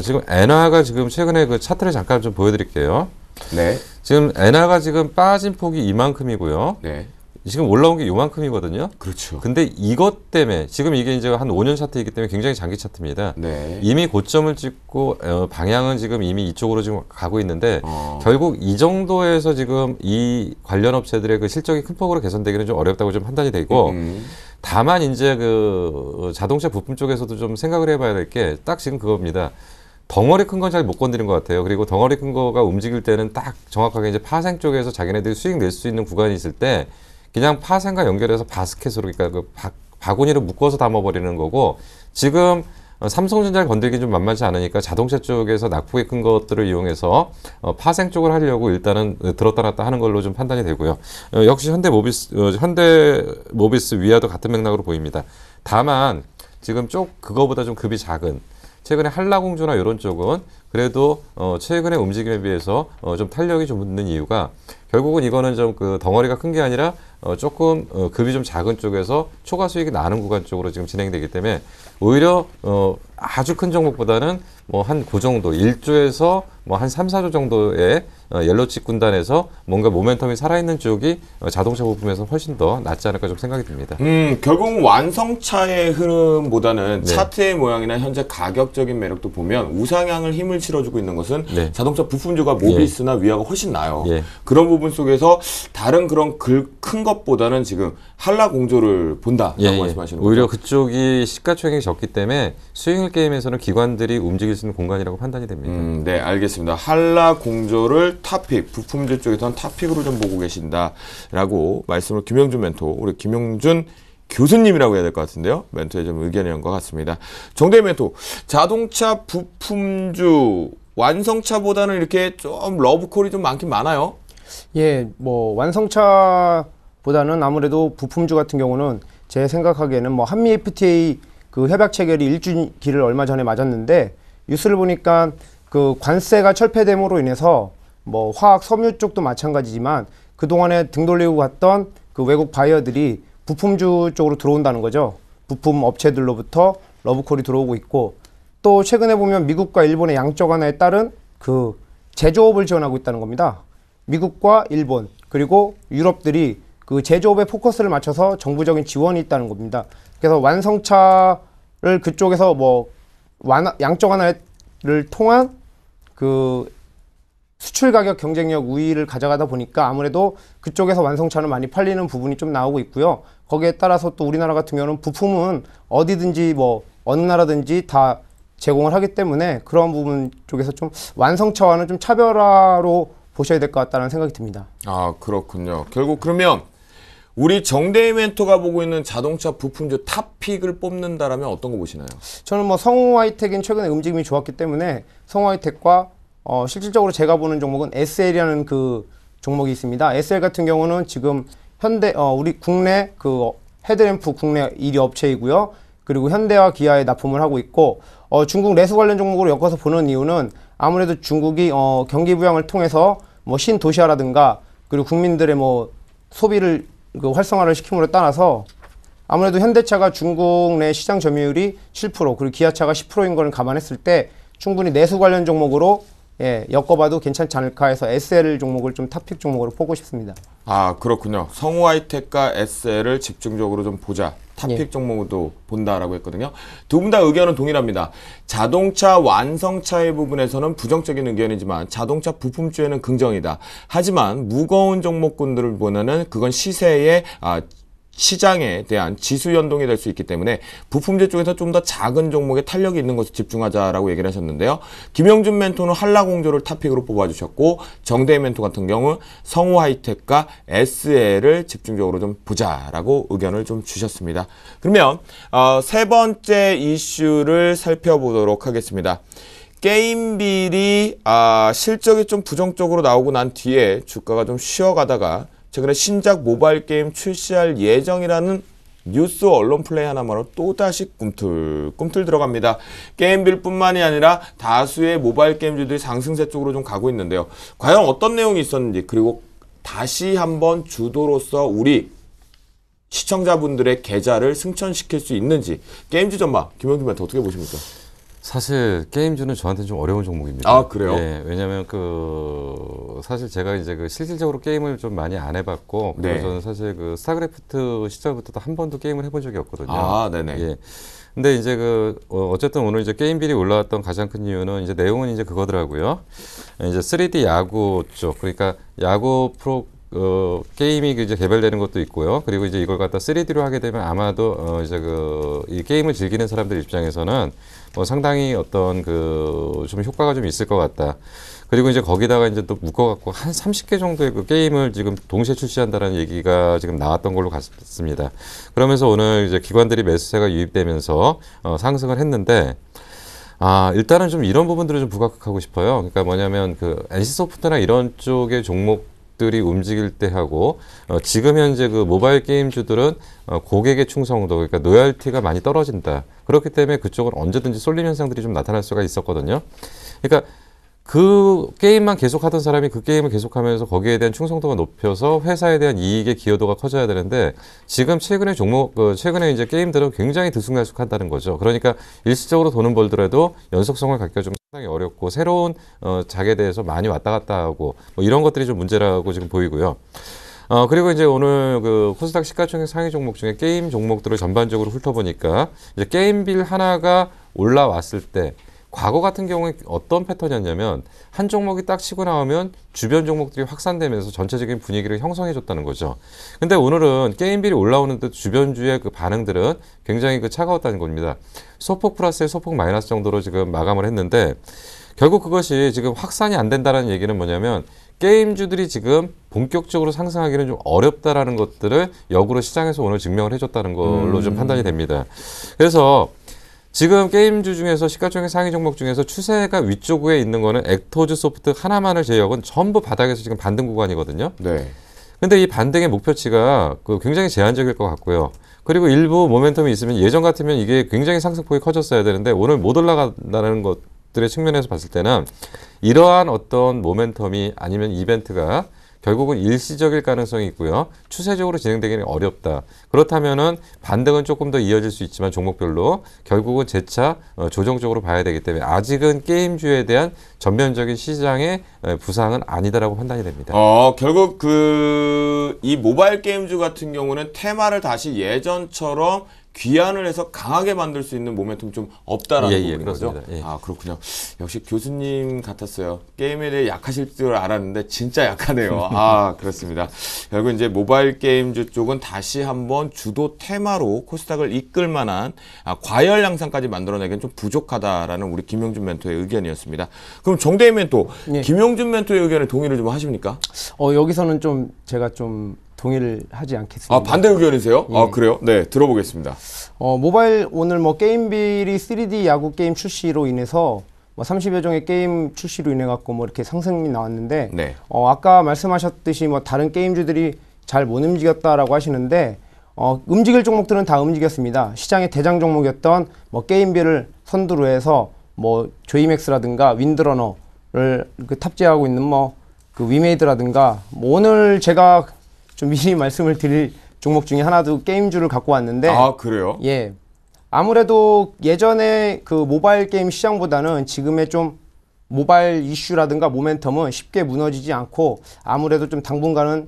지금 엔화가 지금 최근에 그 차트를 잠깐 좀 보여드릴게요. 네. 지금 엔화가 지금 빠진 폭이 이만큼이고요. 네. 지금 올라온 게 요만큼이거든요. 그렇죠. 근데 이것 때문에 지금 이게 이제 한 5년 차트이기 때문에 굉장히 장기 차트입니다. 네. 이미 고점을 찍고 방향은 지금 이미 이쪽으로 지금 가고 있는데 결국 이 정도에서 지금 이 관련 업체들의 그 실적이 큰 폭으로 개선되기는 좀 어렵다고 좀 판단이 되고, 다만 이제 그 자동차 부품 쪽에서도 좀 생각을 해봐야 될 게 딱 지금 그겁니다. 덩어리 큰 건 잘 못 건드린 것 같아요. 그리고 덩어리 큰 거가 움직일 때는 딱 정확하게 이제 파생 쪽에서 자기네들이 수익 낼 수 있는 구간이 있을 때 그냥 파생과 연결해서 바스켓으로, 그러니까 그 바구니로 묶어서 담아버리는 거고, 지금 삼성전자를 건들기 좀 만만치 않으니까 자동차 쪽에서 낙폭이 큰 것들을 이용해서 파생 쪽을 하려고 일단은 들었다 놨다 하는 걸로 좀 판단이 되고요. 역시 현대모비스 위아도 같은 맥락으로 보입니다. 다만 지금 그거보다 좀 급이 작은 최근에 한라공주나 이런 쪽은 그래도 최근의 움직임에 비해서 좀 탄력이 좀 붙는 이유가, 결국은 이거는 좀 그 덩어리가 큰 게 아니라 조금 급이 좀 작은 쪽에서 초과 수익이 나는 구간 쪽으로 지금 진행되기 때문에 오히려 아주 큰 종목보다는 뭐 한 그 정도 1조에서 뭐 한 3, 4조 정도의 옐로칩 군단에서 뭔가 모멘텀이 살아있는 쪽이 자동차 부품에서 훨씬 더 낫지 않을까 좀 생각이 듭니다. 결국 완성차의 흐름보다는 네. 차트의 모양이나 현재 가격적인 매력도 보면 우상향을 힘을 실어주고 있는 것은 네. 자동차 부품주가 모비스나 위아가 훨씬 나아요. 예. 그런 부분 속에서 다른 그런 큰 것보다는 지금 한라공조를 본다라고 말씀하시는 거죠. 오히려 그쪽이 시가총액이 적기 때문에 수익률 게임에서는 기관들이 움직일 수 있는 공간이라고 판단이 됩니다. 네, 알겠습니다. 한라공조를 탑픽, 부품주 쪽에서는 탑픽으로 좀 보고 계신다라고 말씀을 김영준 멘토, 우리 김영준 교수님이라고 해야 될 것 같은데요. 멘토의 좀 의견이 온 것 같습니다. 정대희 멘토, 자동차 부품주 완성차보다는 이렇게 좀 러브콜이 좀 많긴 많아요. 예, 뭐 완성차보다는 아무래도 부품주 같은 경우는 제 생각하기에는 뭐 한미 FTA 그 협약 체결이 일주기를 얼마 전에 맞았는데, 뉴스를 보니까 그 관세가 철폐됨으로 인해서 뭐 화학 섬유 쪽도 마찬가지지만 그동안에 등 돌리고 갔던 그 외국 바이어들이 부품주 쪽으로 들어온다는 거죠. 부품 업체들로부터 러브콜이 들어오고 있고, 또 최근에 보면 미국과 일본의 양적 완화에 따른 그 제조업을 지원하고 있다는 겁니다. 미국과 일본 그리고 유럽들이 그 제조업에 포커스를 맞춰서 정부적인 지원이 있다는 겁니다. 그래서 완성차를 그쪽에서 뭐 양적 완화를 통한 그 수출 가격 경쟁력 우위를 가져가다 보니까 아무래도 그쪽에서 완성차는 많이 팔리는 부분이 좀 나오고 있고요. 거기에 따라서 또 우리나라 같은 경우는 부품은 어디든지 뭐 어느 나라든지 다 제공을 하기 때문에 그런 부분 쪽에서 좀 완성차와는 좀 차별화로 보셔야 될 것 같다는 생각이 듭니다. 아, 그렇군요. 결국 그러면 우리 정대희 멘토가 보고 있는 자동차 부품주 탑픽을 뽑는다라면 어떤 거 보시나요? 저는 뭐 성우하이텍은 최근에 움직임이 좋았기 때문에 성우하이텍과 실질적으로 제가 보는 종목은 SL이라는 그 종목이 있습니다. SL 같은 경우는 지금 우리 국내 그 헤드램프 국내 1위 업체이고요. 그리고 현대와 기아에 납품을 하고 있고 중국 내수 관련 종목으로 엮어서 보는 이유는 아무래도 중국이 경기 부양을 통해서 뭐 신도시화라든가 그리고 국민들의 뭐 소비를 그 활성화를 시킴으로 따라서 아무래도 현대차가 중국 내 시장 점유율이 7% 그리고 기아차가 10%인 걸 감안했을 때 충분히 내수 관련 종목으로 엮어봐도 괜찮지 않을까 해서 SL 종목을 좀 탑픽 종목으로 보고 싶습니다. 아, 그렇군요. 성우하이텍과 SL을 집중적으로 좀 보자. 탑픽 예. 종목도 본다라고 했거든요. 두 분 다 의견은 동일합니다. 자동차 완성차의 부분에서는 부정적인 의견이지만 자동차 부품주에는 긍정이다. 하지만 무거운 종목군들을 보면은 그건 시세에 시장에 대한 지수 연동이 될 수 있기 때문에 부품제 쪽에서 좀 더 작은 종목에 탄력이 있는 것에 집중하자라고 얘기를 하셨는데요. 김영준 멘토는 한라공조를 탑픽으로 뽑아주셨고 정대희 멘토 같은 경우 성우하이텍과 SL을 집중적으로 좀 보자라고 의견을 좀 주셨습니다. 그러면 세 번째 이슈를 살펴보도록 하겠습니다. 게임빌이 실적이 좀 부정적으로 나오고 난 뒤에 주가가 좀 쉬어가다가 최근에 신작 모바일 게임 출시할 예정이라는 뉴스 언론 플레이 하나만으로 또다시 꿈틀꿈틀 들어갑니다. 게임빌뿐만이 아니라 다수의 모바일 게임주들이 상승세 쪽으로 좀 가고 있는데요. 과연 어떤 내용이 있었는지 그리고 다시 한번 주도로서 우리 시청자분들의 계좌를 승천시킬 수 있는지 게임주 전망 김영준 멘토 어떻게 보십니까? 사실 게임주는 저한테는 좀 어려운 종목입니다. 아, 그래요? 예, 왜냐하면 사실 제가 이제 실질적으로 게임을 좀 많이 안 해봤고, 그리고 네. 저는 사실 스타크래프트 시절부터 한 번도 게임을 해본 적이 없거든요. 아, 네네. 예. 근데 이제 어쨌든 오늘 이제 게임빌이 올라왔던 가장 큰 이유는 이제 내용은 이제 그거더라고요. 이제 3D 야구 쪽, 그러니까 야구 게임이 이제 개발되는 것도 있고요. 그리고 이제 이걸 갖다 3D로 하게 되면 아마도 이제 이 게임을 즐기는 사람들 입장에서는 상당히 어떤 좀 효과가 좀 있을 것 같다. 그리고 이제 거기다가 이제 또 묶어갖고 한 30개 정도의 그 게임을 지금 동시에 출시한다는 얘기가 지금 나왔던 걸로 같습니다. 그러면서 오늘 이제 기관들이 매수세가 유입되면서 상승을 했는데, 일단은 좀 이런 부분들을 좀 부각하고 싶어요. 그러니까 뭐냐면 NC소프트나 이런 쪽의 종목들이 움직일 때 하고 지금 현재 모바일 게임주들은 고객의 충성도, 그러니까 로열티가 많이 떨어진다. 그렇기 때문에 그쪽은 언제든지 쏠림 현상들이 좀 나타날 수가 있었거든요. 그러니까 그 게임만 계속하던 사람이 그 게임을 계속하면서 거기에 대한 충성도가 높여서 회사에 대한 이익의 기여도가 커져야 되는데 지금 최근에 이제 게임들은 굉장히 들쑥날쑥한다는 거죠. 그러니까 일시적으로 돈은 벌더라도 연속성을 갖기가 좀 상당히 어렵고 새로운 작에 대해서 많이 왔다 갔다 하고 이런 것들이 좀 문제라고 지금 보이고요. 그리고 이제 오늘 코스닥 시가총액 상위 종목 중에 게임 종목들을 전반적으로 훑어보니까 이제 게임빌 하나가 올라왔을 때 과거 같은 경우에 어떤 패턴이었냐면 한 종목이 딱 치고 나오면 주변 종목들이 확산되면서 전체적인 분위기를 형성해 줬다는 거죠. 근데 오늘은 게임빌이 올라오는데 주변주의 반응들은 굉장히 차가웠다는 겁니다. 소폭 플러스에 소폭 마이너스 정도로 지금 마감을 했는데 결국 그것이 지금 확산이 안 된다는 얘기는 뭐냐면 게임주들이 지금 본격적으로 상승하기는 좀 어렵다라는 것들을 역으로 시장에서 오늘 증명을 해줬다는 걸로 좀 판단이 됩니다. 그래서 지금 게임주 중에서 시가총액 상위 종목 중에서 추세가 위쪽에 있는 거는 액토즈 소프트 하나만을 제외하고는 전부 바닥에서 지금 반등 구간이거든요. 네. 근데 이 반등의 목표치가 굉장히 제한적일 것 같고요. 그리고 일부 모멘텀이 있으면 예전 같으면 이게 굉장히 상승폭이 커졌어야 되는데 오늘 못 올라간다는 것들의 측면에서 봤을 때는 이러한 어떤 모멘텀이 아니면 이벤트가 결국은 일시적일 가능성이 있고요. 추세적으로 진행되기는 어렵다. 그렇다면은 반등은 조금 더 이어질 수 있지만 종목별로 결국은 재차 조정적으로 봐야 되기 때문에 아직은 게임주에 대한 전면적인 시장의 부상은 아니다라고 판단이 됩니다. 결국 이 모바일 게임주 같은 경우는 테마를 다시 예전처럼 귀환을 해서 강하게 만들 수 있는 모멘텀 좀 없다라는 부분인 거죠? 예. 그렇군요. 역시 교수님 같았어요. 게임에 대해 약하실 줄 알았는데 진짜 약하네요. 그렇습니다. 결국 이제 모바일 게임주 쪽은 다시 한번 주도 테마로 코스닥을 이끌 만한 과열 양상까지 만들어내기는 좀 부족하다라는 우리 김영준 멘토의 의견이었습니다. 그럼 정대희 멘토, 예. 김영준 멘토의 의견에 동의를 좀 하십니까? 여기서는 제가 동의를 하지 않겠습니다. 반대 의견이세요? 예. 그래요? 네, 들어보겠습니다. 모바일 오늘 게임빌이 3D 야구 게임 출시로 인해서 30여 종의 게임 출시로 인해 갖고 이렇게 상승이 나왔는데 네. 아까 말씀하셨듯이 다른 게임주들이 잘 못 움직였다라고 하시는데 움직일 종목들은 다 움직였습니다. 시장의 대장 종목이었던 뭐 게임비를 선두로 해서 뭐 조이맥스라든가 윈드러너를 탑재하고 있는 뭐 그 위메이드라든가 뭐 오늘 제가 좀 미리 말씀을 드릴 종목 중에 하나도 게임주를 갖고 왔는데 아, 그래요? 예. 아무래도 예전에 그 모바일 게임 시장보다는 지금의 좀 모바일 이슈라든가 모멘텀은 쉽게 무너지지 않고 아무래도 좀 당분간은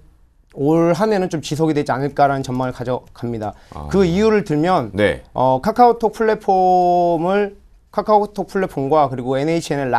올 한 해는 좀 지속이 되지 않을까라는 전망을 가져갑니다. 그 이유를 들면 네. 카카오톡 플랫폼과 그리고 NHN의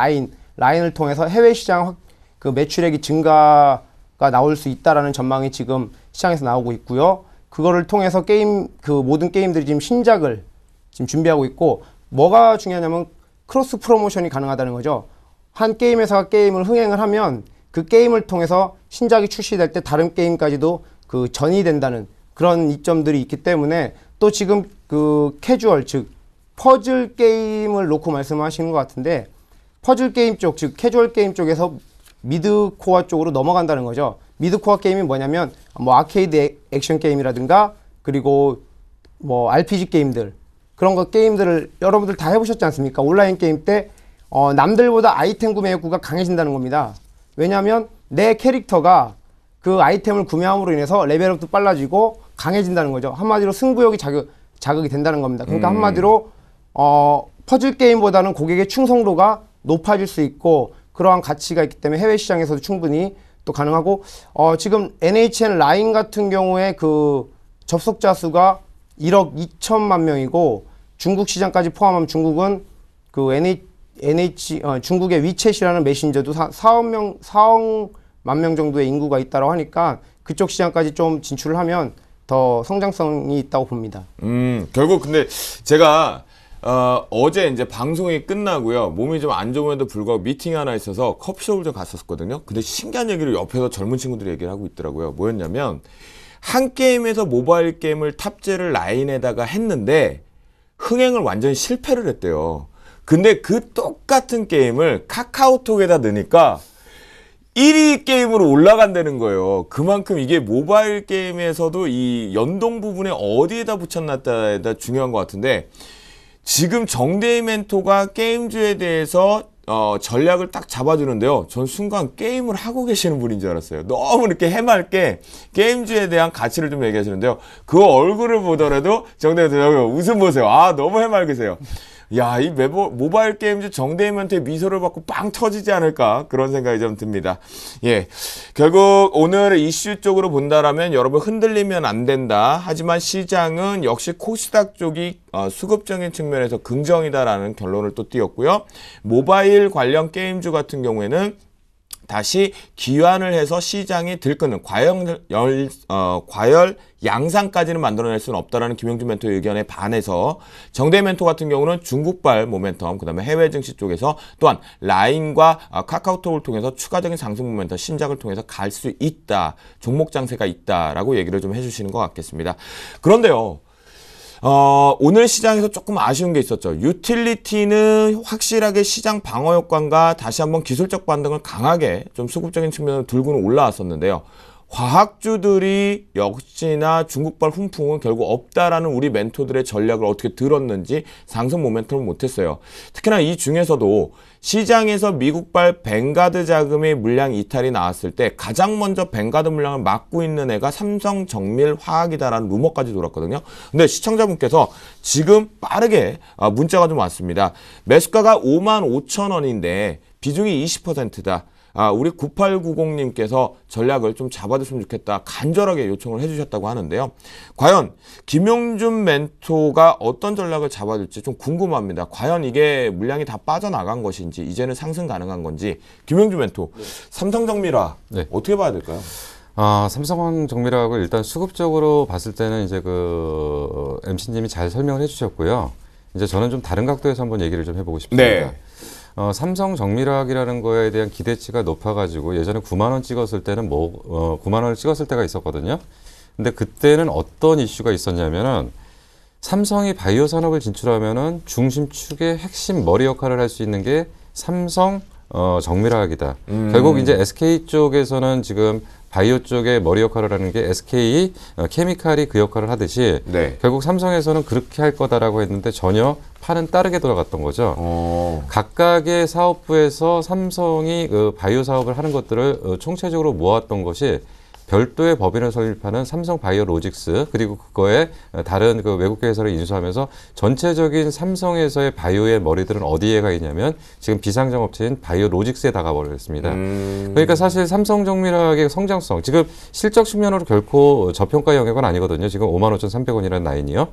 라인을 통해서 해외 시장 그 매출액이 증가가 나올 수 있다라는 전망이 지금 시장에서 나오고 있고요. 그거를 통해서 그 모든 게임들이 지금 신작을 지금 준비하고 있고 뭐가 중요하냐면 크로스 프로모션이 가능하다는 거죠. 한 게임 회사가 게임을 흥행을 하면 그 게임을 통해서 신작이 출시될 때 다른 게임까지도 그 전이 된다는 그런 이점들이 있기 때문에 또 지금 그 캐주얼 즉 퍼즐 게임을 놓고 말씀하시는 것 같은데 퍼즐 게임 쪽 즉 캐주얼 게임 쪽에서 미드코어 쪽으로 넘어간다는 거죠. 미드코어 게임이 뭐냐면 뭐 아케이드 액션 게임이라든가 그리고 뭐 RPG 게임들 그런 거 게임들을 여러분들 다 해보셨지 않습니까? 온라인 게임 때 남들보다 아이템 구매 욕구가 강해진다는 겁니다. 왜냐하면 내 캐릭터가 그 아이템을 구매함으로 인해서 레벨업도 빨라지고 강해진다는 거죠. 한마디로 승부욕이 자극이 된다는 겁니다. 그러니까 한마디로 퍼즐 게임보다는 고객의 충성도가 높아질 수 있고 그러한 가치가 있기 때문에 해외 시장에서도 충분히 또 가능하고 지금 NHN 라인 같은 경우에 그 접속자 수가 1억 2천만 명이고 중국 시장까지 포함하면 중국은 그 중국의 위챗이라는 메신저도 4억만 명 정도의 인구가 있다고 하니까 그쪽 시장까지 좀 진출을 하면 더 성장성이 있다고 봅니다. 결국 근데 제가 어제 이제 방송이 끝나고요. 몸이 좀 안 좋음에도 불구하고 미팅이 하나 있어서 커피숍을 좀 갔었거든요. 근데 신기한 얘기를 옆에서 젊은 친구들이 얘기를 하고 있더라고요. 뭐였냐면 한 게임에서 모바일 게임을 탑재를 라인에다가 했는데 흥행을 완전히 실패를 했대요. 근데 그 똑같은 게임을 카카오톡에다 넣으니까 1위 게임으로 올라간다는 거예요. 그만큼 이게 모바일 게임에서도 이 연동 부분에 어디에다 붙였나에 따라 중요한 것 같은데 지금 정대희 멘토가 게임주에 대해서 전략을 딱 잡아주는데요. 전 순간 게임을 하고 계시는 분인 줄 알았어요. 너무 이렇게 해맑게 게임주에 대한 가치를 좀 얘기하시는데요. 그 얼굴을 보더라도 정대희 멘토 웃음 보세요. 아, 너무 해맑으세요. 야, 이 모바일 게임즈 정대희 멘토의 미소를 받고 빵 터지지 않을까 그런 생각이 좀 듭니다. 예, 결국 오늘 이슈 쪽으로 본다라면 여러분 흔들리면 안 된다. 하지만 시장은 역시 코스닥 쪽이 수급적인 측면에서 긍정이다라는 결론을 또 띄웠고요. 모바일 관련 게임주 같은 경우에는 다시 기환을 해서 시장이 들끓는 과열 양상까지는 만들어낼 수는 없다라는 김영준 멘토의 의견에 반해서 정대희 멘토 같은 경우는 중국발 모멘텀, 그 다음에 해외 증시 쪽에서 또한 라인과 카카오톡을 통해서 추가적인 상승 모멘텀 신작을 통해서 갈 수 있다, 종목 장세가 있다라고 얘기를 좀 해주시는 것 같겠습니다. 그런데요. 오늘 시장에서 조금 아쉬운 게 있었죠. 유틸리티는 확실하게 시장 방어 효과가 다시 한번 기술적 반등을 강하게 좀 수급적인 측면으로 들고는 올라왔었는데요. 과학주들이 역시나 중국발 훈풍은 결국 없다라는 우리 멘토들의 전략을 어떻게 들었는지 상승 모멘텀을 못했어요. 특히나 이 중에서도 시장에서 미국발 뱅가드 자금의 물량 이탈이 나왔을 때 가장 먼저 뱅가드 물량을 막고 있는 애가 삼성정밀화학이다라는 루머까지 돌았거든요. 근데 시청자분께서 지금 빠르게 문자가 좀 왔습니다. 매수가가 55,000원인데 비중이 20%다. 우리 9890님께서 전략을 좀 잡아줬으면 좋겠다 간절하게 요청을 해주셨다고 하는데요. 과연 김용준 멘토가 어떤 전략을 잡아줄지 좀 궁금합니다. 과연 이게 물량이 다 빠져나간 것인지 이제는 상승 가능한 건지 김용준 멘토 삼성정밀화 어떻게 봐야 될까요? 삼성정밀화학을 일단 수급적으로 봤을 때는 이제 그 MC님이 잘 설명을 해주셨고요. 이제 저는 좀 다른 각도에서 한번 얘기를 좀 해보고 싶습니다. 네. 삼성정밀화학이라는 거에 대한 기대치가 높아가지고 예전에 9만 원 찍었을 때는 9만 원을 찍었을 때가 있었거든요. 근데 그때는 어떤 이슈가 있었냐면은 삼성이 바이오 산업을 진출하면은 중심축의 핵심 머리 역할을 할 수 있는 게 삼성 정밀화학이다. 결국 이제 SK 쪽에서는 지금 바이오 쪽에 머리 역할을 하는 게 SK 케미칼이 그 역할을 하듯이 네. 결국 삼성에서는 그렇게 할 거다라고 했는데 전혀 판은 다르게 돌아갔던 거죠. 각각의 사업부에서 삼성이 그 바이오 사업을 하는 것들을 총체적으로 모았던 것이 별도의 법인을 설립하는 삼성 바이오로직스, 그리고 그거에 다른 그 외국계 회사를 인수하면서 전체적인 삼성에서의 바이오의 머리들은 어디에 가 있냐면 지금 비상장 업체인 바이오로직스에 다가버렸습니다. 그러니까 사실 삼성정밀화학의 성장성, 지금 실적 측면으로 결코 저평가 영역은 아니거든요. 지금 55,300원이라는 라인이요.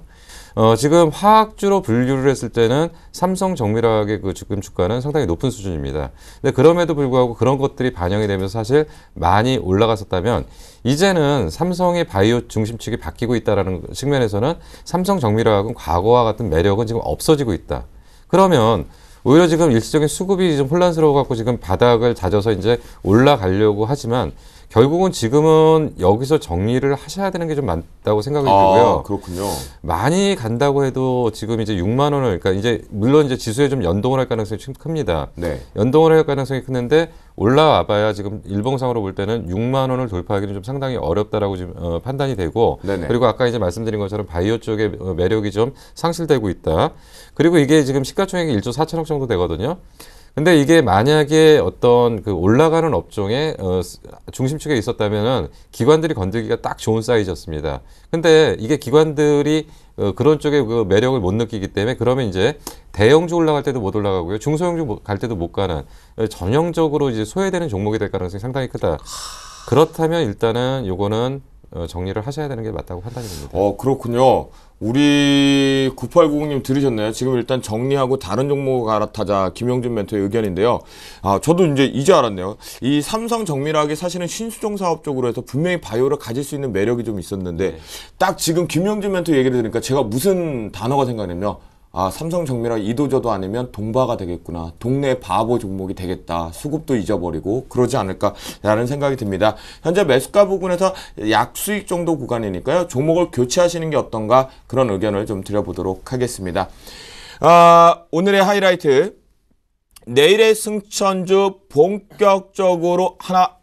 지금 화학주로 분류를 했을 때는 삼성정밀화학의 그 지금 주가는 상당히 높은 수준입니다. 근데 그럼에도 불구하고 그런 것들이 반영이 되면서 사실 많이 올라갔었다면 이제는 삼성의 바이오 중심축이 바뀌고 있다는 측면에서는 삼성정밀화학은 과거와 같은 매력은 지금 없어지고 있다. 그러면 오히려 지금 일시적인 수급이 좀 혼란스러워갖고 지금 바닥을 다져서 이제 올라가려고 하지만 결국은 지금은 여기서 정리를 하셔야 되는 게 좀 많다고 생각이 들고요. 그렇군요. 많이 간다고 해도 지금 이제 6만 원을, 그러니까 이제 물론 이제 지수에 좀 연동을 할 가능성이 좀 큽니다. 네. 연동을 할 가능성이 크는데 올라와봐야 지금 일봉상으로 볼 때는 6만 원을 돌파하기는 좀 상당히 어렵다라고 지금 판단이 되고, 네네. 그리고 아까 이제 말씀드린 것처럼 바이오 쪽의 매력이 좀 상실되고 있다. 그리고 이게 지금 시가총액이 1조 4천억 정도 되거든요. 근데 이게 만약에 어떤 그 올라가는 업종에 중심축에 있었다면은 기관들이 건들기가 딱 좋은 사이즈였습니다. 근데 이게 기관들이 그런 쪽에 그 매력을 못 느끼기 때문에 그러면 이제 대형주 올라갈 때도 못 올라가고요. 중소형주 갈 때도 못 가는 전형적으로 이제 소외되는 종목이 될 가능성이 상당히 크다. 그렇다면 일단은 요거는 정리를 하셔야 되는 게 맞다고 판단이 됩니다. 그렇군요. 우리 9890님 들으셨나요? 지금 일단 정리하고 다른 종목 갈아타자 김용준 멘토의 의견인데요. 저도 이제 알았네요. 이 삼성 정밀화학이 사실은 신수종 사업 쪽으로 해서 분명히 바이오를 가질 수 있는 매력이 좀 있었는데, 딱 지금 김용준 멘토 얘기를 들으니까 제가 무슨 단어가 생각나냐면요. 삼성 정밀화학 이도저도 아니면 동바가 되겠구나. 동네 바보 종목이 되겠다. 수급도 잊어버리고 그러지 않을까라는 생각이 듭니다. 현재 매수가 부분에서 약수익 정도 구간이니까요. 종목을 교체하시는 게 어떤가, 그런 의견을 좀 드려보도록 하겠습니다. 오늘의 하이라이트. 내일의 승천주 본격적으로 하나,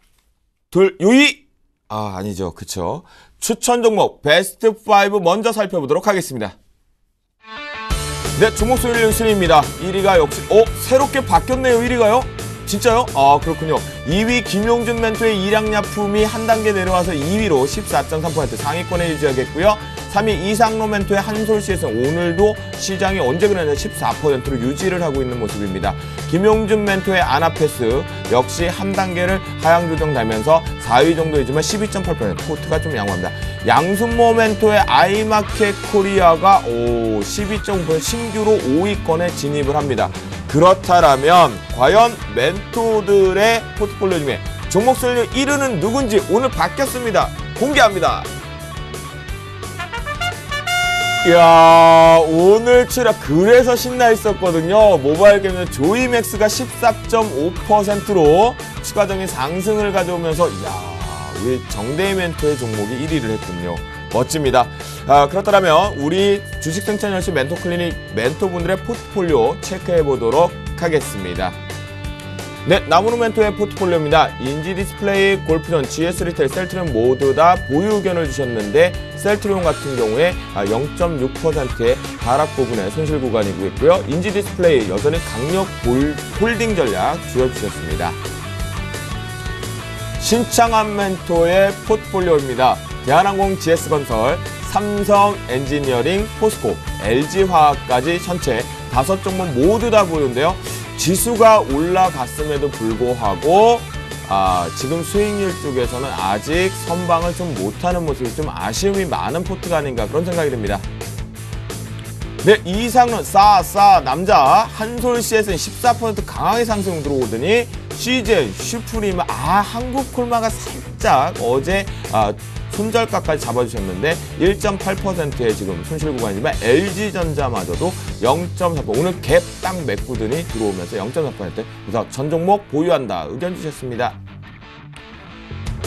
둘, 요이! 아니죠. 그쵸. 추천 종목 베스트 5 먼저 살펴보도록 하겠습니다. 네, 종목 수익률 순위입니다. 1위가 역시 새롭게 바뀌었네요. 1위가요? 진짜요? 그렇군요. 2위 김용준 멘토의 일양약품이 한 단계 내려와서 2위로 14.3% 상위권에 유지하겠고요. 3위 이상로 멘토의 한솔씨에서는 오늘도 시장이 언제 그랬냐 14%로 유지를 하고 있는 모습입니다. 김용준 멘토의 아나페스 역시 한 단계를 하향 조정되면서 4위 정도이지만 12.8%, 포트가 좀 양호합니다. 양순모 멘토의 아이마켓 코리아가 12.5% 신규로 5위권에 진입을 합니다. 그렇다면 과연 멘토들의 포트폴리오 중에 종목 수익률 1위는 누군지 오늘 바뀌었습니다. 공개합니다. 이야, 오늘 출하 그래서 신나 있었거든요. 모바일 게임 조이맥스가 14.5%로 추가적인 상승을 가져오면서 우리 정대희 멘토의 종목이 1위를 했군요. 멋집니다. 그렇다면 우리 주식승천열시 멘토클리닉 멘토분들의 포트폴리오 체크해보도록 하겠습니다. 네, 나무루 멘토의 포트폴리오입니다. 인지디스플레이, 골프전, GS리테일, 셀트리온 모두 다 보유 의견을 주셨는데 셀트리온 같은 경우에 0.6%의 하락 부분에 손실 구간이고 있고요. 인지디스플레이 여전히 강력 홀딩 전략 주어주셨습니다. 신창한 멘토의 포트폴리오입니다. 대한항공, GS건설, 삼성 엔지니어링, 포스코, LG화학까지 전체 5종목 모두 다 보유인데요. 지수가 올라갔음에도 불구하고 지금 수익률 쪽에서는 아직 선방을 좀 못하는 모습이 좀 아쉬움이 많은 포트가 아닌가, 그런 생각이 듭니다. 네, 이상은 남자 한솔씨에서는 14% 강하게 상승 들어오더니 CJ, 슈프림, 한국콜마가 살짝 어제 손절가까지 잡아주셨는데 1.8%의 지금 손실 구간이지만 LG전자마저도 0.4%, 오늘 갭 딱 메꾸더니 들어오면서 0.4%, 그래서 전 종목 보유한다 의견 주셨습니다.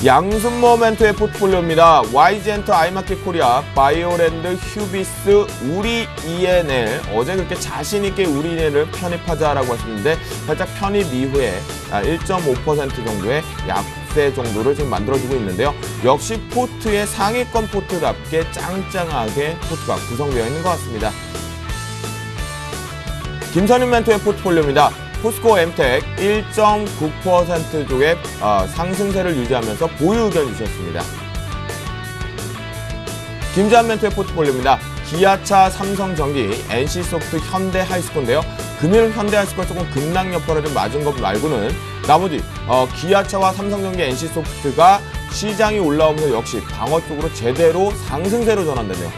양순모 멘토의 포트폴리오입니다. YG엔터, 아이마켓 코리아, 바이오랜드, 휴비스, 우리 ENL. 어제 그렇게 자신있게 우리 ENL을 편입하자라고 하셨는데 살짝 편입 이후에 1.5% 정도의 10세 정도를 지금 만들어주고 있는데요. 역시 포트의 상위권 포트답게 짱짱하게 포트가 구성되어 있는 것 같습니다. 김선윤 멘토의 포트폴리오입니다. 포스코 엠텍 1.9% 쪽의 상승세를 유지하면서 보유 의견 주셨습니다. 김재한 멘토의 포트폴리오입니다. 기아차, 삼성전기, NC소프트, 현대하이스코인데요. 금일 현대하이스코가 조금 급락 여파를 좀 맞은 것 말고는 나머지 기아차와 삼성전기, NC소프트가 시장이 올라오면서 역시 방어 쪽으로 제대로 상승세로 전환되네요.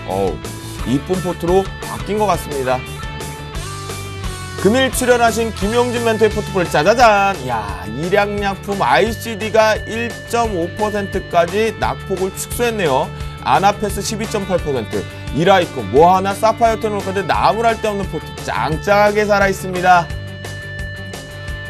이쁜 포트로 바뀐 것 같습니다. 금일 출연하신 김용진 멘토의 포트폴리오 짜자잔! 야, 일양약품 ICD가 1.5%까지 낙폭을 축소했네요. 아나페스 12.8%, 이라이코, 모하나, 사파이어 테크놀까지 나무랄 데 없는 포트 짱짱하게 살아있습니다.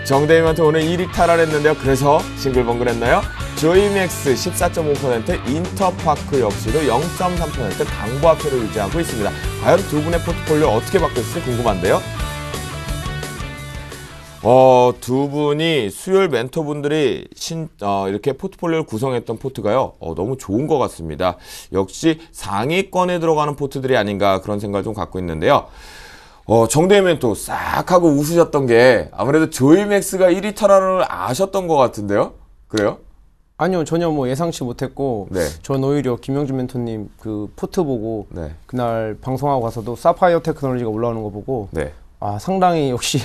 정대희 멘토 오늘 1위 탈환했는데요. 그래서 싱글벙글했나요? 조이맥스 14.5%, 인터파크 역시도 0.3% 강보합표를 유지하고 있습니다. 과연 두 분의 포트폴리오 어떻게 바뀌었을지 궁금한데요. 두 분이 수요일 멘토분들이 이렇게 포트폴리오를 구성했던 포트가요, 너무 좋은 것 같습니다. 역시 상위권에 들어가는 포트들이 아닌가 그런 생각을 좀 갖고 있는데요. 정대희 멘토 싹 하고 웃으셨던 게 아무래도 조이맥스가 1위 탈환을 아셨던 것 같은데요? 그래요? 아니요, 전혀 뭐 예상치 못했고, 네. 전 오히려 김영준 멘토님 그 포트 보고, 네. 그날 방송하고 가서도 사파이어 테크놀로지가 올라오는 거 보고, 네. 상당히 역시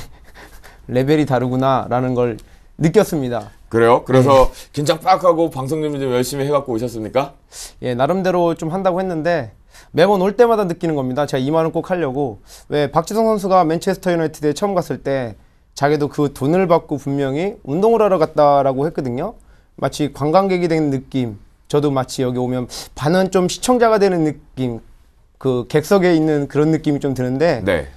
레벨이 다르구나라는 걸 느꼈습니다. 그래요? 그래서 긴장 빡 하고 방송 준비 좀 열심히 해갖고 오셨습니까? 예, 나름대로 좀 한다고 했는데 매번 올 때마다 느끼는 겁니다. 제가 이 말은 꼭 하려고. 왜 박지성 선수가 맨체스터 유나이티드에 처음 갔을 때 자기도 그 돈을 받고 분명히 운동을 하러 갔다라고 했거든요. 마치 관광객이 된 느낌. 저도 마치 여기 오면 반은 좀 시청자가 되는 느낌. 그 객석에 있는 그런 느낌이 좀 드는데 네.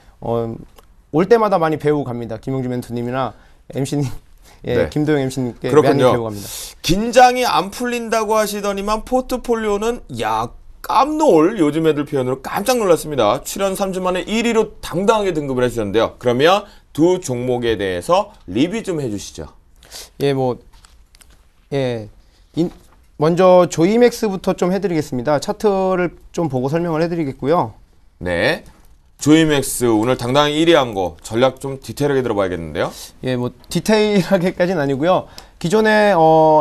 올 때마다 많이 배우고 갑니다. 김용준 멘토님이나 MC님, 예, 네. 김도영 MC님께 많이 그렇군요. 배우고 갑니다. 긴장이 안 풀린다고 하시더니만 포트폴리오는 깜놀, 요즘 애들 표현으로 깜짝 놀랐습니다. 출연 3주 만에 1위로 당당하게 등급을 해주셨는데요. 그러면 두 종목에 대해서 리뷰 좀 해주시죠. 먼저 조이맥스부터 좀 해드리겠습니다. 차트를 좀 보고 설명을 해드리겠고요. 네. 조이맥스 오늘 당당히 1위 한 거 전략 좀 디테일하게 들어봐야겠는데요. 디테일하게까지는 아니고요. 기존에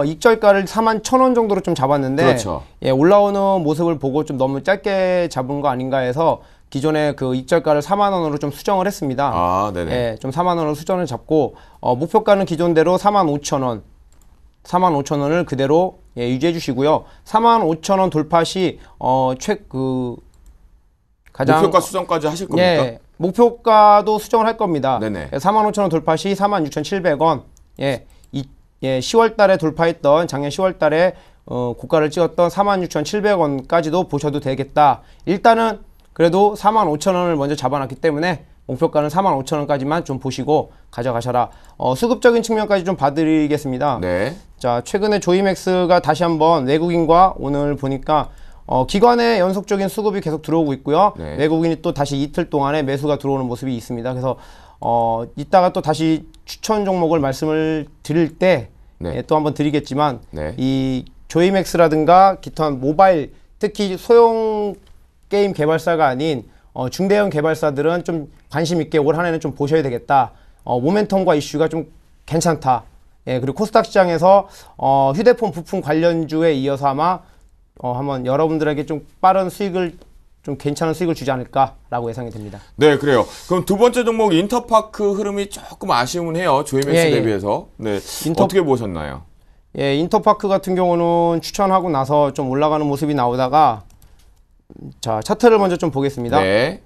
익절가를 41,000원 정도로 좀 잡았는데, 그렇죠. 올라오는 모습을 보고 좀 너무 짧게 잡은 거 아닌가 해서 기존에 그 익절가를 4만 원으로 좀 수정을 했습니다. 네네. 좀 4만 원으로 수정을 잡고 목표가는 기존대로 45,000원, 45,000원을 그대로 유지해 주시고요. 45,000원 돌파 시 가장 목표가 수정까지 하실 겁니까? 목표가도 수정을 할 겁니다. 네네. 45,000원 돌파 시 46,700원. 10월 달에 돌파했던 작년 10월 달에 고가를 찍었던 46,700원까지도 보셔도 되겠다. 일단은 그래도 45,000원을 먼저 잡아놨기 때문에 목표가는 45,000원까지만 좀 보시고 가져가셔라. 수급적인 측면까지 좀 봐드리겠습니다. 네. 자, 최근에 조이맥스가 다시 한번 외국인과 오늘 보니까 기관의 연속적인 수급이 계속 들어오고 있고요. 네. 외국인이 또 다시 이틀 동안에 매수가 들어오는 모습이 있습니다. 그래서 이따가 또 다시 추천 종목을 말씀을 드릴 때 또 한번 드리겠지만 이 조이맥스라든가 기타 모바일, 특히 소형 게임 개발사가 아닌 중대형 개발사들은 좀 관심 있게 올 한 해는 좀 보셔야 되겠다. 모멘텀과 이슈가 좀 괜찮다. 그리고 코스닥 시장에서 휴대폰 부품 관련주에 이어서 아마 한번 여러분들에게 좀 빠른 수익을, 좀 괜찮은 수익을 주지 않을까라고 예상이 됩니다. 네, 그래요. 그럼 두 번째 종목 인터파크 흐름이 조금 아쉬움은 해요. 조이맥스 대비해서. 네, 어떻게 보셨나요? 인터파크 같은 경우는 추천하고 나서 좀 올라가는 모습이 나오다가, 자, 차트를 먼저 좀 보겠습니다. 네.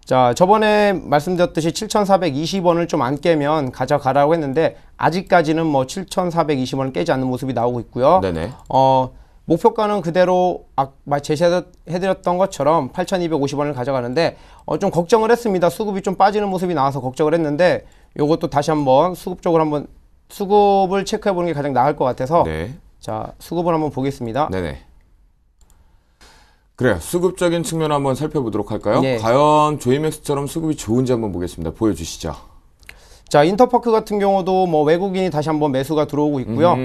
자, 저번에 말씀드렸듯이 7,420원을 좀 안 깨면 가져가라고 했는데 아직까지는 뭐 7,420원을 깨지 않는 모습이 나오고 있고요. 네네. 목표가는 그대로 제시해드렸던 것처럼 8,250원을 가져가는데 좀 걱정을 했습니다. 수급이 좀 빠지는 모습이 나와서 걱정을 했는데 요것도 다시 한번 수급을 체크해보는 게 가장 나을 것 같아서 자, 수급을 한번 보겠습니다. 네네. 그래요. 수급적인 측면 한번 살펴보도록 할까요? 과연 조이맥스처럼 수급이 좋은지 한번 보겠습니다. 보여주시죠. 자, 인터파크 같은 경우도 뭐 외국인이 다시 한번 매수가 들어오고 있고요.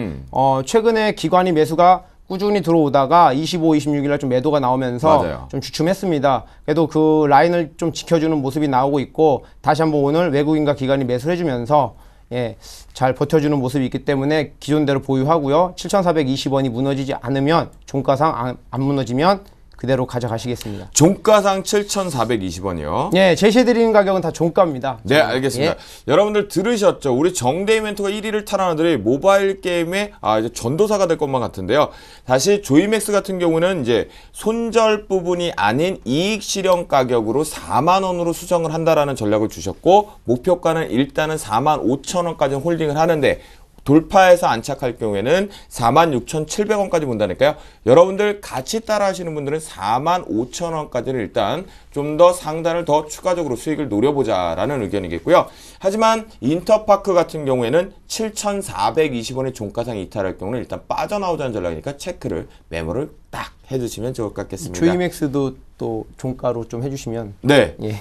최근에 기관이 매수가 꾸준히 들어오다가 25, 26일 날 좀 매도가 나오면서 맞아요. 좀 주춤했습니다. 그래도 그 라인을 좀 지켜주는 모습이 나오고 있고 다시 한번 오늘 외국인과 기관이 매수를 해주면서 예, 잘 버텨주는 모습이 있기 때문에 기존대로 보유하고요. 7,420원이 무너지지 않으면 종가상 안 무너지면 그대로 가져가시겠습니다. 종가상 7,420원이요. 예, 제시해드리는 가격은 다 종가입니다. 네, 알겠습니다. 예. 여러분들 들으셨죠? 우리 정대희 멘토가 1위를 탈환하더니 모바일 게임의 이제 전도사가 될 것만 같은데요. 다시 조이맥스 같은 경우는 이제 손절 부분이 아닌 이익 실현 가격으로 4만 원으로 수정을 한다라는 전략을 주셨고 목표가는 일단은 4만 5천 원까지 홀딩을 하는데 돌파해서 안착할 경우에는 46,700원까지 본다니까요. 여러분들 같이 따라 하시는 분들은 45,000원까지는 일단 좀 더 상단을 더 추가적으로 수익을 노려보자라는 의견이겠고요. 하지만 인터파크 같은 경우에는 7,420원의 종가상 이탈할 경우는 일단 빠져나오자는 전략이니까 체크를 메모를 딱 해주시면 좋을 것 같겠습니다. 조이맥스도 또 종가로 좀 해주시면 네. 예.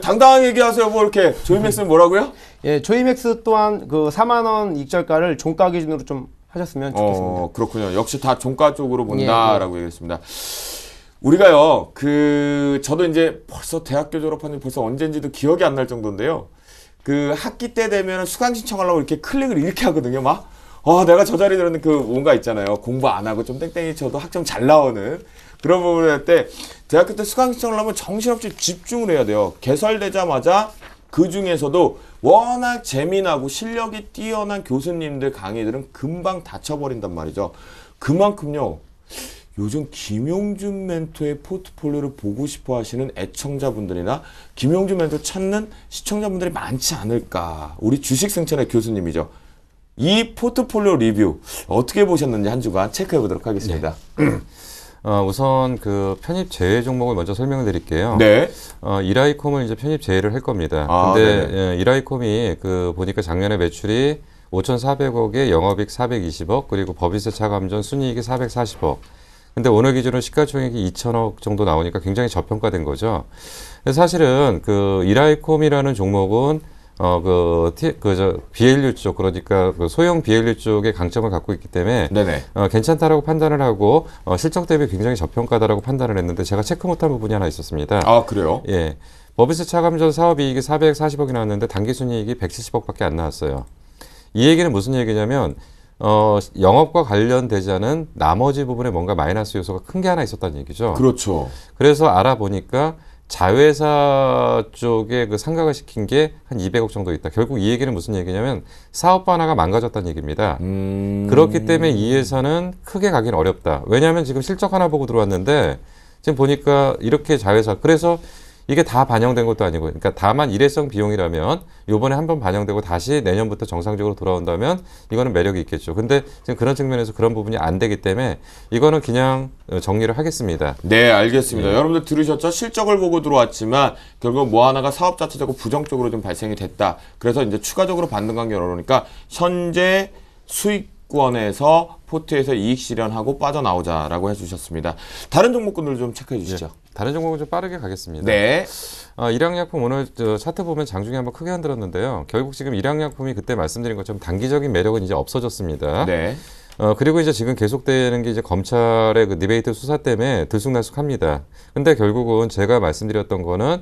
당당하게 얘기하세요. 뭐 이렇게 조이맥스는 뭐라고요? 예, 조이맥스 또한 그 4만 원 익절가를 종가 기준으로 좀 하셨으면 좋겠습니다. 그렇군요. 역시 다 종가 쪽으로 본다라고 얘기했습니다. 우리가요, 저도 이제 벌써 대학교 졸업한 지 벌써 언젠지도 기억이 안 날 정도인데요. 그 학기 때 되면 수강 신청하려고 이렇게 클릭을 이렇게 하거든요. 막, 내가 저 자리에 들었는 그 뭔가 있잖아요. 공부 안 하고 좀 땡땡이 쳐도 학점 잘 나오는 그런 부분을 할 때 대학교 때 수강 신청을 하면 정신없이 집중을 해야 돼요. 개설되자마자 그 중에서도 워낙 재미나고 실력이 뛰어난 교수님들 강의들은 금방 닫혀버린단 말이죠. 그만큼요. 요즘 김용준 멘토의 포트폴리오를 보고 싶어 하시는 애청자분들이나 김용준 멘토 찾는 시청자분들이 많지 않을까. 우리 주식생천의 교수님이죠. 이 포트폴리오 리뷰 어떻게 보셨는지 한 주간 체크해 보도록 하겠습니다. 네. 우선 그 편입 제외 종목을 먼저 설명을 드릴게요. 네. 이라이콤을 이제 편입 제외를 할 겁니다. 근데 이라이콤이 보니까 작년에 매출이 5,400억에 영업이익 420억, 그리고 법인세 차감전 순이익이 440억. 근데 오늘 기준으로 시가총액이 2천억 정도 나오니까 굉장히 저평가된 거죠. 그래서 사실은 그 이라이콤이라는 종목은 BLU 쪽, 그러니까 그 소형 BLU 쪽의 강점을 갖고 있기 때문에 네네. 괜찮다라고 판단을 하고 실적 대비 굉장히 저평가다라고 판단을 했는데 제가 체크 못한 부분이 하나 있었습니다. 그래요? 예. 법인세 차감전 사업이익이 440억이 나왔는데 당기순이익이 170억밖에 안 나왔어요. 이 얘기는 무슨 얘기냐면 영업과 관련되지 않은 나머지 부분에 뭔가 마이너스 요소가 큰 게 하나 있었다는 얘기죠. 그렇죠. 그래서 알아보니까 자회사 쪽에 그 상각을 시킨 게 한 200억 정도 있다. 결국 이 얘기는 무슨 얘기냐면 사업 하나가 망가졌다는 얘기입니다. 그렇기 때문에 이 회사는 크게 가기는 어렵다. 왜냐하면 지금 실적 하나 보고 들어왔는데 지금 보니까 이렇게 자회사, 그래서 이게 다 반영된 것도 아니고, 그러니까 다만 일회성 비용이라면 요번에 한번 반영되고 다시 내년부터 정상적으로 돌아온다면 이거는 매력이 있겠죠. 근데 지금 그런 측면에서 그런 부분이 안 되기 때문에 이거는 그냥 정리를 하겠습니다. 네, 알겠습니다. 여러분들 들으셨죠? 실적을 보고 들어왔지만 결국 뭐 하나가 사업 자체적으로 부정적으로 좀 발생이 됐다. 그래서 이제 추가적으로 받는 관계가 어려우니까 현재 수익권에서 포트에서 이익 실현하고 빠져나오자라고 해주셨습니다. 다른 종목군들 좀 체크해 주시죠. 다른 종목은 좀 빠르게 가겠습니다. 네. 일양약품 오늘 차트 보면 장중에 한번 크게 흔들었는데요. 결국 지금 일양약품이 그때 말씀드린 것처럼 단기적인 매력은 이제 없어졌습니다. 네. 그리고 이제 지금 계속되는 게 이제 검찰의 그 디베이트 수사 때문에 들쑥날쑥합니다. 근데 결국은 제가 말씀드렸던 거는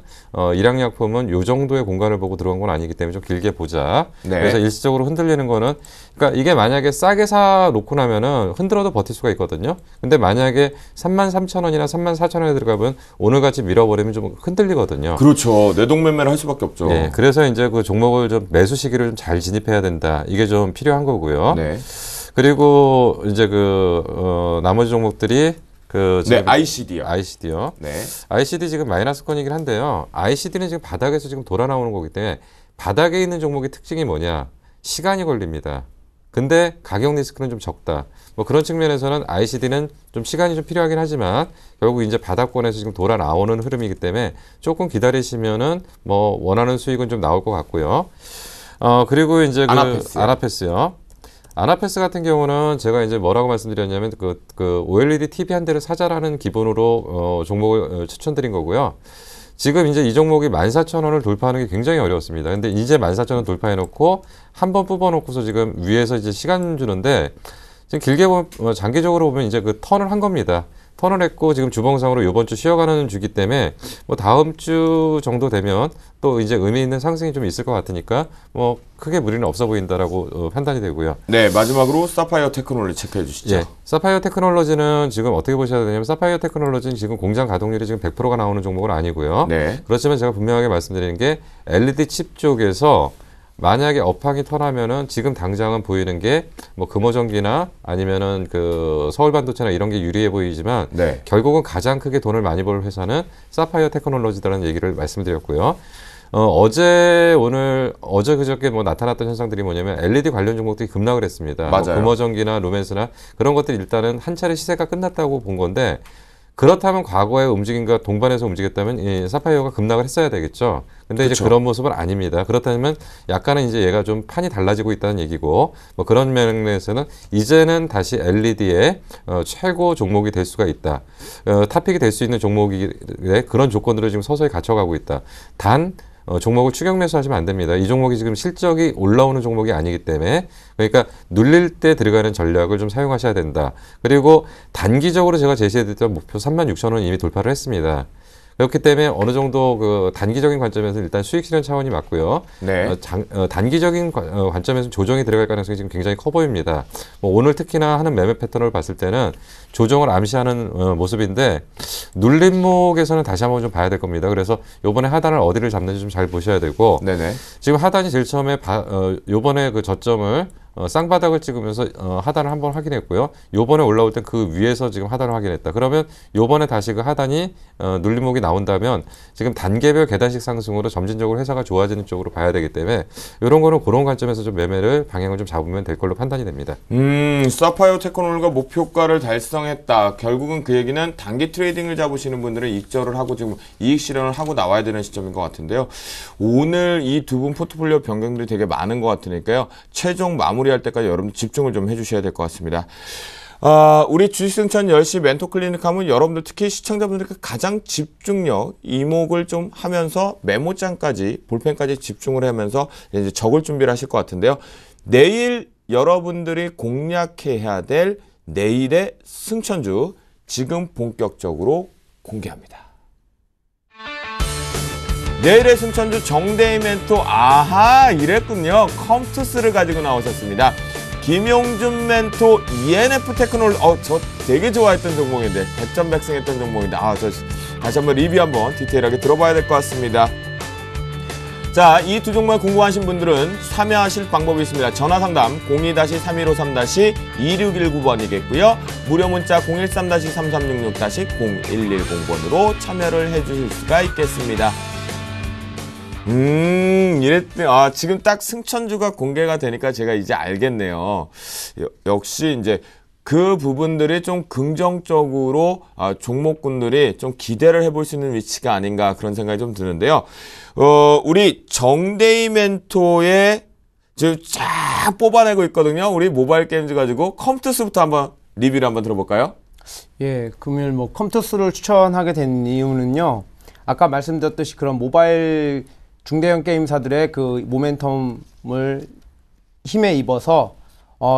일양약품은 요 정도의 공간을 보고 들어온 건 아니기 때문에 좀 길게 보자. 네. 그래서 일시적으로 흔들리는 거는, 그러니까 이게 만약에 싸게 사 놓고 나면은 흔들어도 버틸 수가 있거든요. 근데 만약에 33,000원이나 34,000원에 들어가면 오늘같이 밀어버리면 좀 흔들리거든요. 그렇죠. 내동매매를 할 수밖에 없죠. 네, 그래서 이제 그 종목을 좀 매수 시기를 좀 잘 진입해야 된다. 이게 좀 필요한 거고요. 네. 그리고 이제 나머지 종목들이 네, ICD요. ICD요. 네. ICD 지금 마이너스권이긴 한데요. ICD는 지금 바닥에서 지금 돌아 나오는 거기 때문에 바닥에 있는 종목의 특징이 뭐냐? 시간이 걸립니다. 근데 가격 리스크는 좀 적다. 뭐 그런 측면에서는 ICD는 좀 시간이 좀 필요하긴 하지만 결국 이제 바닥권에서 지금 돌아 나오는 흐름이기 때문에 조금 기다리시면은 뭐 원하는 수익은 좀 나올 것 같고요. 그리고 이제 아나페스요. 아나페스 같은 경우는 제가 이제 뭐라고 말씀드렸냐면 OLED TV 한 대를 사자라는 기본으로 종목을 추천드린 거고요. 지금 이제 이 종목이 14,000원을 돌파하는 게 굉장히 어려웠습니다. 근데 이제 14,000원 돌파해놓고 한 번 뽑아놓고서 지금 위에서 이제 시간 주는데 지금 길게 보면 장기적으로 보면 이제 그 턴을 한 겁니다. 턴을 했고 지금 주봉상으로 이번 주 쉬어가는 주기 때문에 뭐 다음 주 정도 되면 또 이제 의미 있는 상승이 좀 있을 것 같으니까 뭐 크게 무리는 없어 보인다라고 판단이 되고요. 네, 마지막으로 사파이어 테크놀로지 체크해 주시죠. 예, 사파이어 테크놀로지는 지금 어떻게 보셔야 되냐면 사파이어 테크놀로지는 지금 공장 가동률이 지금 100%가 나오는 종목은 아니고요. 네. 그렇지만 제가 분명하게 말씀드리는 게 LED 칩 쪽에서 만약에 업황이 턴하면은 지금 당장은 보이는 게 뭐 금호전기나 아니면은 그 서울반도체나 이런 게 유리해 보이지만 네. 결국은 가장 크게 돈을 많이 벌 회사는 사파이어 테크놀로지라는 얘기를 말씀드렸고요. 어제 그저께 뭐 나타났던 현상들이 뭐냐면 LED 관련 종목들이 급락을 했습니다. 맞아요. 뭐 금호전기나 루멘스나 그런 것들이 일단은 한 차례 시세가 끝났다고 본 건데 그렇다면 과거의 움직임과 동반해서 움직였다면 이 사파이어가 급락을 했어야 되겠죠. 근데 그쵸. 이제 그런 모습은 아닙니다. 그렇다면 약간은 이제 얘가 좀 판이 달라지고 있다는 얘기고 뭐 그런 면에서는 이제는 다시 LED의 최고 종목이 될 수가 있다. 탑픽이 될 수 있는 종목이 그런 조건들을 지금 서서히 갖춰가고 있다. 단 종목을 추격 매수하시면 안 됩니다. 이 종목이 지금 실적이 올라오는 종목이 아니기 때문에 그러니까 눌릴 때 들어가는 전략을 좀 사용하셔야 된다. 그리고 단기적으로 제가 제시해드렸던 목표 36,000원 이미 돌파를 했습니다. 그렇기 때문에 어느 정도 그 단기적인 관점에서 일단 수익 실현 차원이 맞고요. 네. 단기적인 관점에서 조정이 들어갈 가능성이 지금 굉장히 커 보입니다. 뭐 오늘 특히나 하는 매매 패턴을 봤을 때는 조정을 암시하는 모습인데 눌림목에서는 다시 한번 좀 봐야 될 겁니다. 그래서 요번에 하단을 어디를 잡는지 좀 잘 보셔야 되고 네네. 지금 하단이 제일 처음에 요번에 그 저점을 쌍바닥을 찍으면서 하단을 한번 확인했고요. 요번에 올라올 땐 그 위에서 지금 하단을 확인했다. 그러면 요번에 다시 그 하단이 눌림목이 나온다면 지금 단계별 계단식 상승으로 점진적으로 회사가 좋아지는 쪽으로 봐야 되기 때문에 이런 거는 그런 관점에서 좀 매매를 방향을 좀 잡으면 될 걸로 판단이 됩니다. 사파이어 테크놀로지가 목표가를 달성했다. 결국은 그 얘기는 단기 트레이딩을 잡으시는 분들은 익절을 하고 지금 이익 실현을 하고 나와야 되는 시점인 것 같은데요. 오늘 이 두 분 포트폴리오 변경들이 되게 많은 것 같으니까요. 최종 마무리할 때까지 여러분 집중을 좀 해주셔야 될 것 같습니다. 우리 주식승천 10시 멘토 클리닉 하면 여러분들 특히 시청자분들께 가장 집중력, 이목을 좀 하면서 메모장까지, 볼펜까지 집중을 하면서 이제 적을 준비를 하실 것 같은데요. 내일 여러분들이 공략해야 될 내일의 승천주 지금 본격적으로 공개합니다. 내일의 승천주 정대희 멘토, 아하 이랬군요. 컴투스를 가지고 나오셨습니다. 김용준 멘토 ENF 테크놀로지, 저 되게 좋아했던 종목인데 백전백승했던 종목인데 저 다시 한번 리뷰 한번 디테일하게 들어봐야 될 것 같습니다. 자, 이 두 종목 궁금하신 분들은 참여하실 방법이 있습니다. 전화상담 02-315-2619번이겠고요. 무료 문자 013-3366-0110번으로 참여를 해주실 수가 있겠습니다. 지금 딱 승천주가 공개가 되니까 제가 이제 알겠네요. 역시 이제 그 부분들이 좀 긍정적으로 종목군들이 좀 기대를 해볼 수 있는 위치가 아닌가 그런 생각이 좀 드는데요. 우리 정대희 멘토의 지금 쫙 뽑아내고 있거든요. 우리 모바일 게임즈 가지고 컴투스부터 한번 리뷰를 한번 들어볼까요? 예, 금요일 뭐 컴투스를 추천하게 된 이유는요. 아까 말씀드렸듯이 그런 모바일 중대형 게임사들의 그 모멘텀을 힘에 입어서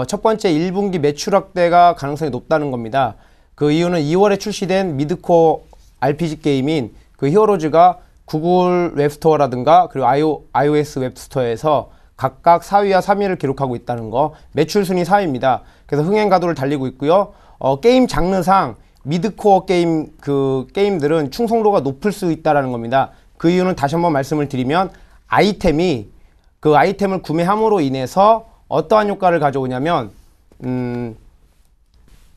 첫 번째 1분기 매출 확대가 가능성이 높다는 겁니다. 그 이유는 2월에 출시된 미드코어 RPG 게임인 그 히어로즈가 구글 웹스토어라든가 그리고 iOS 웹스토어에서 각각 4위와 3위를 기록하고 있다는 거. 매출 순위 4위입니다. 그래서 흥행 가도를 달리고 있고요. 게임 장르상 미드코어 게임들은 충성도가 높을 수 있다는 겁니다. 그 이유는 다시 한번 말씀을 드리면 그 아이템을 구매함으로 인해서 어떠한 효과를 가져오냐면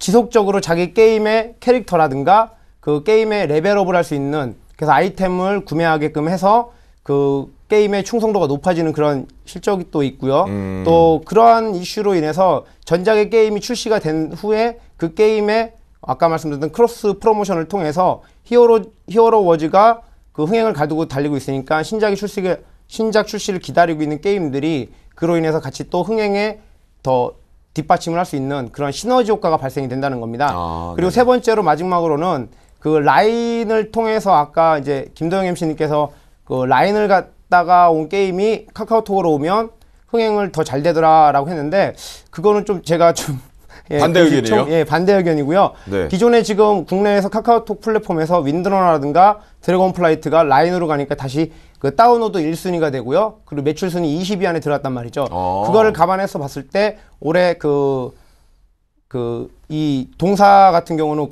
지속적으로 자기 게임의 캐릭터라든가 그 게임의 레벨업을 할 수 있는, 그래서 아이템을 구매하게끔 해서 그 게임의 충성도가 높아지는 그런 실적이 또 있고요. 또 그러한 이슈로 인해서 전작의 게임이 출시가 된 후에 그 게임의 아까 말씀드렸던 크로스 프로모션을 통해서 히어로 워즈가 그 흥행을 가두고 달리고 있으니까 신작 출시를 기다리고 있는 게임들이 그로 인해서 같이 또 흥행에 더 뒷받침을 할 수 있는 그런 시너지 효과가 발생이 된다는 겁니다. 그리고 네. 세 번째로 마지막으로는 그 라인을 통해서 아까 이제 김도영 MC님께서 그 라인을 갖다가 온 게임이 카카오톡으로 오면 흥행을 더 잘 되더라라고 했는데 그거는 좀 제가 좀 반대 의견이에요? 예, 반대 의견이고요. 네. 기존에 지금 국내에서 카카오톡 플랫폼에서 윈드러너라든가 드래곤 플라이트가 라인으로 가니까 다시 그 다운로드 1순위가 되고요. 그리고 매출 순위 20위 안에 들어갔단 말이죠. 그거를 감안해서 봤을 때 올해 이 동사 같은 경우는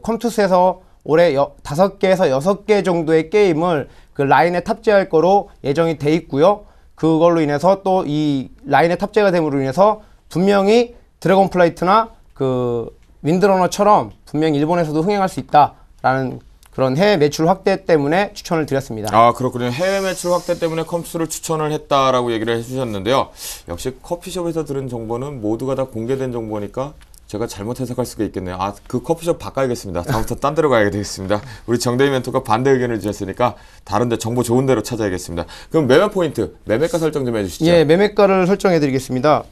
컴투스에서 올해 5개에서 6개 정도의 게임을 그 라인에 탑재할 거로 예정이 돼 있고요. 그걸로 인해서 또 이 라인에 탑재가 됨으로 인해서 분명히 드래곤 플라이트나 그 윈드러너처럼 분명히 일본에서도 흥행할 수 있다라는 그런 해외 매출 확대 때문에 추천을 드렸습니다. 아, 그렇군요. 해외 매출 확대 때문에 컴투스를 추천을 했다라고 얘기를 해주셨는데요. 역시 커피숍에서 들은 정보는 모두가 다 공개된 정보니까 제가 잘못 해석할 수가 있겠네요. 아, 그 커피숍 바꿔야겠습니다. 다음부터 딴 데로 가야 되겠습니다. 우리 정대희 멘토가 반대 의견을 주셨으니까 다른 데 정보 좋은 데로 찾아야겠습니다. 그럼 매매 포인트, 매매가 설정 좀 해주시죠. 예, 매매가를 설정해 드리겠습니다.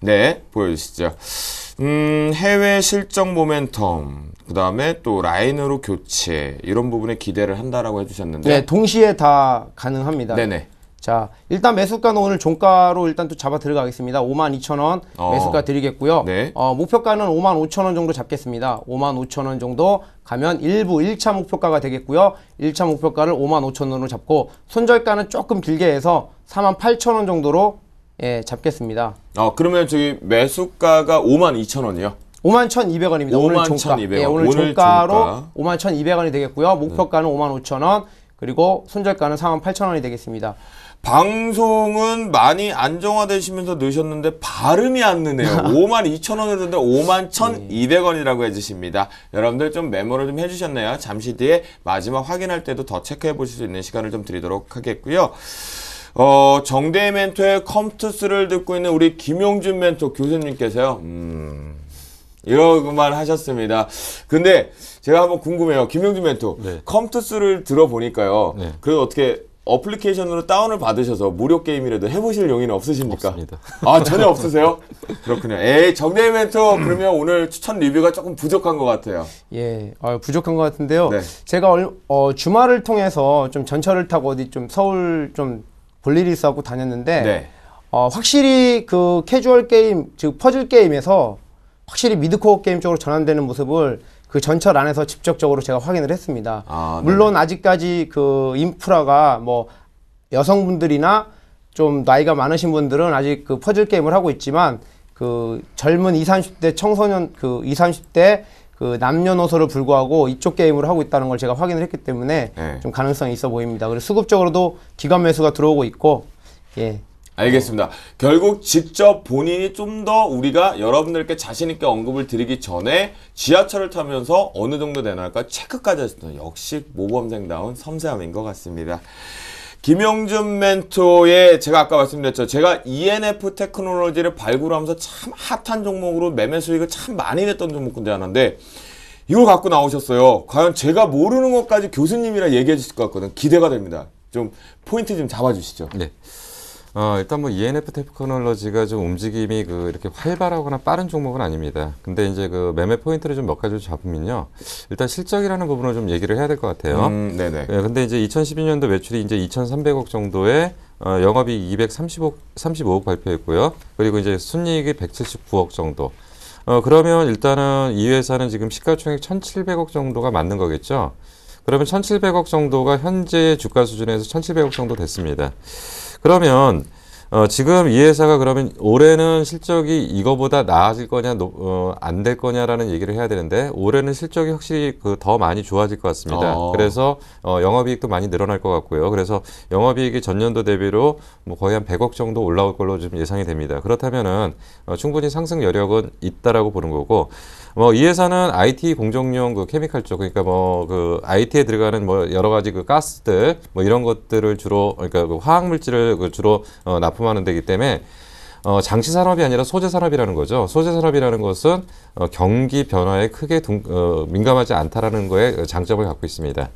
네, 보여주시죠. 해외 실적 모멘텀, 그 다음에 또 라인으로 교체, 이런 부분에 기대를 한다라고 해주셨는데. 네, 동시에 다 가능합니다. 네네. 자, 일단 매수가는 오늘 종가로 일단 또 잡아 들어가겠습니다. 52,000원 매수가 드리겠고요. 네. 목표가는 55,000원 정도 잡겠습니다. 55,000원 정도 가면 일부 1차 목표가가 되겠고요. 1차 목표가를 55,000원으로 잡고 손절가는 조금 길게 해서 48,000원 정도로 잡겠습니다. 그러면 저기 매수가가 52,000원이요? 51,200원입니다. 오늘 종가. 51,200원. 예, 오늘 종가로 51,200원이 되겠고요. 목표가는 55,000원, 그리고 손절가는 48,000원이 되겠습니다. 방송은 많이 안정화되시면서 넣으셨는데 발음이 안 느네요. 52,000원을 듣는데 51,200원이라고 해주십니다. 여러분들 좀 메모를 좀 해주셨나요? 잠시 뒤에 마지막 확인할 때도 더 체크해 보실 수 있는 시간을 좀 드리도록 하겠고요. 정대희 멘토의 컴투스를 듣고 있는 우리 김용준 멘토 교수님께서요. 이러고만 하셨습니다. 근데 제가 한번 궁금해요. 김용준 멘토. 네. 컴투스를 들어보니까요. 네. 그래도 어떻게 어플리케이션으로 다운을 받으셔서 무료 게임이라도 해보실 용의는 없으십니까? 없습니다. 아, 전혀 없으세요? 그렇군요. 에이, 정대희 멘토 그러면 오늘 추천 리뷰가 조금 부족한 것 같아요. 예, 부족한 것 같은데요. 네. 제가 주말을 통해서 좀 전철을 타고 어디 좀 서울 좀 볼 일이 있어갖고 다녔는데 네. 확실히 그 캐주얼 게임, 즉 퍼즐 게임에서 확실히 미드코어 게임 쪽으로 전환되는 모습을 그 전철 안에서 직접적으로 제가 확인을 했습니다. 물론 아직까지 그 인프라가 뭐 여성분들이나 좀 나이가 많으신 분들은 아직 그 퍼즐 게임을 하고 있지만 그 젊은 20, 30대 청소년 그 20, 30대 그 남녀노소를 불구하고 이쪽 게임을 하고 있다는 걸 제가 확인을 했기 때문에 네. 좀 가능성이 있어 보입니다. 그리고 수급적으로도 기관 매수가 들어오고 있고, 예. 알겠습니다. 결국 직접 본인이 좀 더 우리가 여러분들께 자신있게 언급을 드리기 전에 지하철을 타면서 어느 정도 되나할까 체크까지 하셨던 역시 모범생다운 섬세함인 것 같습니다. 김용준 멘토의 제가 아까 말씀드렸죠. 제가 ENF 테크놀로지를 발굴하면서 참 핫한 종목으로 매매 수익을 참 많이 냈던 종목 군데 하나인데 이걸 갖고 나오셨어요. 과연 제가 모르는 것까지 교수님이랑 얘기해 주실 것 같거든요. 기대가 됩니다. 좀 포인트 좀 잡아주시죠. 네. 일단 뭐 ENF 테크놀로지가 좀 움직임이 이렇게 활발하거나 빠른 종목은 아닙니다. 근데 이제 그 매매 포인트를 좀 몇 가지 잡으면요. 일단 실적이라는 부분을 좀 얘기를 해야 될 것 같아요. 네네. 네, 근데 이제 2012년도 매출이 이제 2,300억 정도에 영업이익 235억 발표했고요. 그리고 이제 순이익이 179억 정도. 그러면 일단은 이 회사는 지금 시가총액 1,700억 정도가 맞는 거겠죠. 그러면 1,700억 정도가 현재 주가 수준에서 1,700억 정도 됐습니다. 그러면 지금 이 회사가 그러면 올해는 실적이 이거보다 나아질 거냐 안 될 거냐라는 얘기를 해야 되는데 올해는 실적이 확실히 더 많이 좋아질 것 같습니다. 그래서 영업이익도 많이 늘어날 것 같고요. 그래서 영업이익이 전년도 대비로 뭐 거의 한 100억 정도 올라올 걸로 좀 예상이 됩니다. 그렇다면은 충분히 상승 여력은 있다라고 보는 거고. 이 회사는 IT 공정용 그 케미칼 쪽, 그러니까 그 IT에 들어가는 여러 가지 그 가스들, 이런 것들을 주로, 그러니까 그 화학 물질을 주로 납품하는 데이기 때문에 장치 산업이 아니라 소재 산업이라는 거죠. 소재 산업이라는 것은 경기 변화에 크게 민감하지 않다라는 거에 장점을 갖고 있습니다.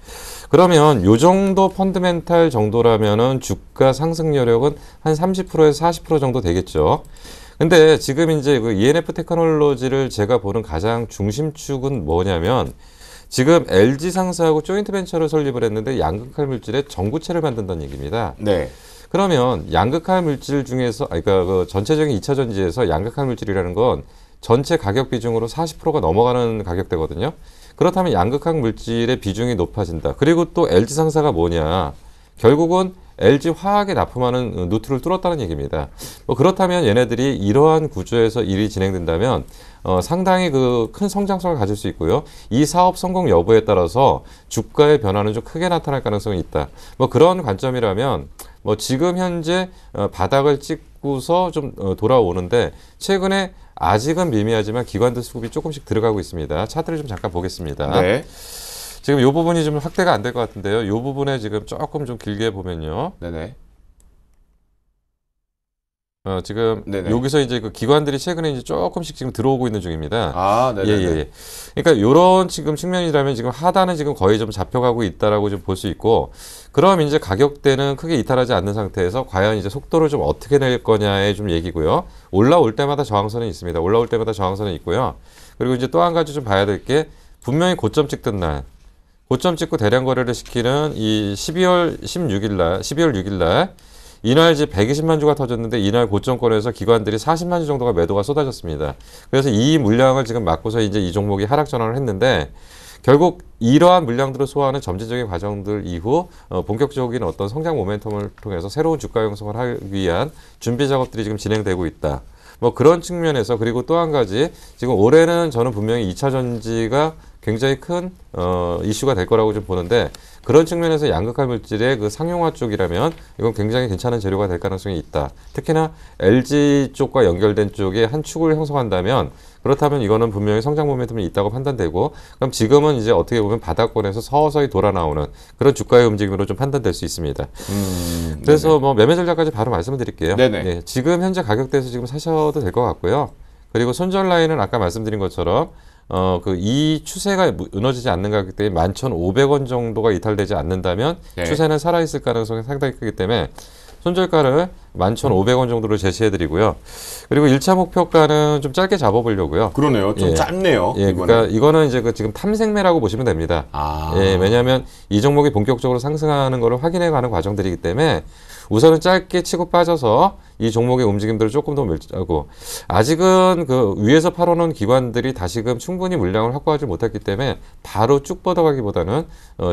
그러면 요 정도 펀드멘탈 정도라면은 주가 상승 여력은 한 30%에서 40% 정도 되겠죠. 근데 지금 이제 그 ENF 테크놀로지를 제가 보는 가장 중심축은 뭐냐면 지금 LG 상사하고 조인트 벤처를 설립을 했는데 양극할 물질의 전구체를 만든다는 얘기입니다. 네. 그러면 양극할 물질 중에서, 그러니까 그 전체적인 2차 전지에서 양극할 물질이라는 건 전체 가격 비중으로 40%가 넘어가는 가격대거든요. 그렇다면 양극할 물질의 비중이 높아진다. 그리고 또 LG 상사가 뭐냐? 결국은 LG 화학에 납품하는 누트를 뚫었다는 얘기입니다. 뭐 그렇다면 얘네들이 이러한 구조에서 일이 진행된다면 상당히 그 큰 성장성을 가질 수 있고요. 이 사업 성공 여부에 따라서 주가의 변화는 좀 크게 나타날 가능성이 있다. 뭐 그런 관점이라면 뭐 지금 현재 바닥을 찍고서 좀 돌아오는데 최근에 아직은 미미하지만 기관들 수급이 조금씩 들어가고 있습니다. 차트를 좀 잠깐 보겠습니다. 네. 지금 이 부분이 좀 확대가 안 될 것 같은데요. 이 부분에 지금 조금 좀 길게 보면요. 네네. 지금 네네. 여기서 이제 그 기관들이 최근에 이제 조금씩 지금 들어오고 있는 중입니다. 아, 네네. 예. 그러니까 이런 지금 측면이라면 지금 하단은 지금 거의 좀 잡혀가고 있다라고 좀 볼 수 있고, 그럼 이제 가격대는 크게 이탈하지 않는 상태에서 과연 이제 속도를 좀 어떻게 낼 거냐의 좀 얘기고요. 올라올 때마다 저항선이 있습니다. 올라올 때마다 저항선이 있고요. 그리고 이제 또 한 가지 좀 봐야 될 게 분명히 고점 찍던 날, 고점 찍고 대량 거래를 시키는 이 12월 6일 날 이날 이제 120만 주가 터졌는데 이날 고점권에서 기관들이 40만 주 정도가 매도가 쏟아졌습니다. 그래서 이 물량을 지금 맞고서 이제 이 종목이 하락 전환을 했는데 결국 이러한 물량들을 소화하는 점진적인 과정들 이후 본격적인 어떤 성장 모멘텀을 통해서 새로운 주가 형성을 하기 위한 준비 작업들이 지금 진행되고 있다. 뭐 그런 측면에서 그리고 또 한 가지 지금 올해는 저는 분명히 2차 전지가 굉장히 큰 이슈가 될 거라고 좀 보는데 그런 측면에서 양극할 물질의 그 상용화 쪽이라면 이건 굉장히 괜찮은 재료가 될 가능성이 있다. 특히나 LG 쪽과 연결된 쪽에 한 축을 형성한다면 그렇다면 이거는 분명히 성장 모멘텀이 있다고 판단되고 그럼 지금은 이제 어떻게 보면 바닥권에서 서서히 돌아 나오는 그런 주가의 움직임으로 좀 판단될 수 있습니다. 그래서 네네. 뭐 매매 전략까지 바로 말씀을 드릴게요. 네네. 네, 지금 현재 가격대에서 지금 사셔도 될 것 같고요. 그리고 손절 라인은 아까 말씀드린 것처럼 이 추세가 무너지지 않는 가격대에 11,500원 정도가 이탈되지 않는다면 네. 추세는 살아있을 가능성이 상당히 크기 때문에 손절가를 11,500원 정도로 제시해드리고요. 그리고 1차 목표가는 좀 짧게 잡아보려고요. 그러네요. 좀 예. 짧네요. 예, 이번에. 그러니까 이거는 이제 지금 탐색매라고 보시면 됩니다. 아. 예, 왜냐하면 이 종목이 본격적으로 상승하는 것을 확인해가는 과정들이기 때문에 우선은 짧게 치고 빠져서 이 종목의 움직임들을 조금 더 멸치하고 아직은 그 위에서 팔아놓은 기관들이 다시금 충분히 물량을 확보하지 못했기 때문에 바로 쭉 뻗어가기보다는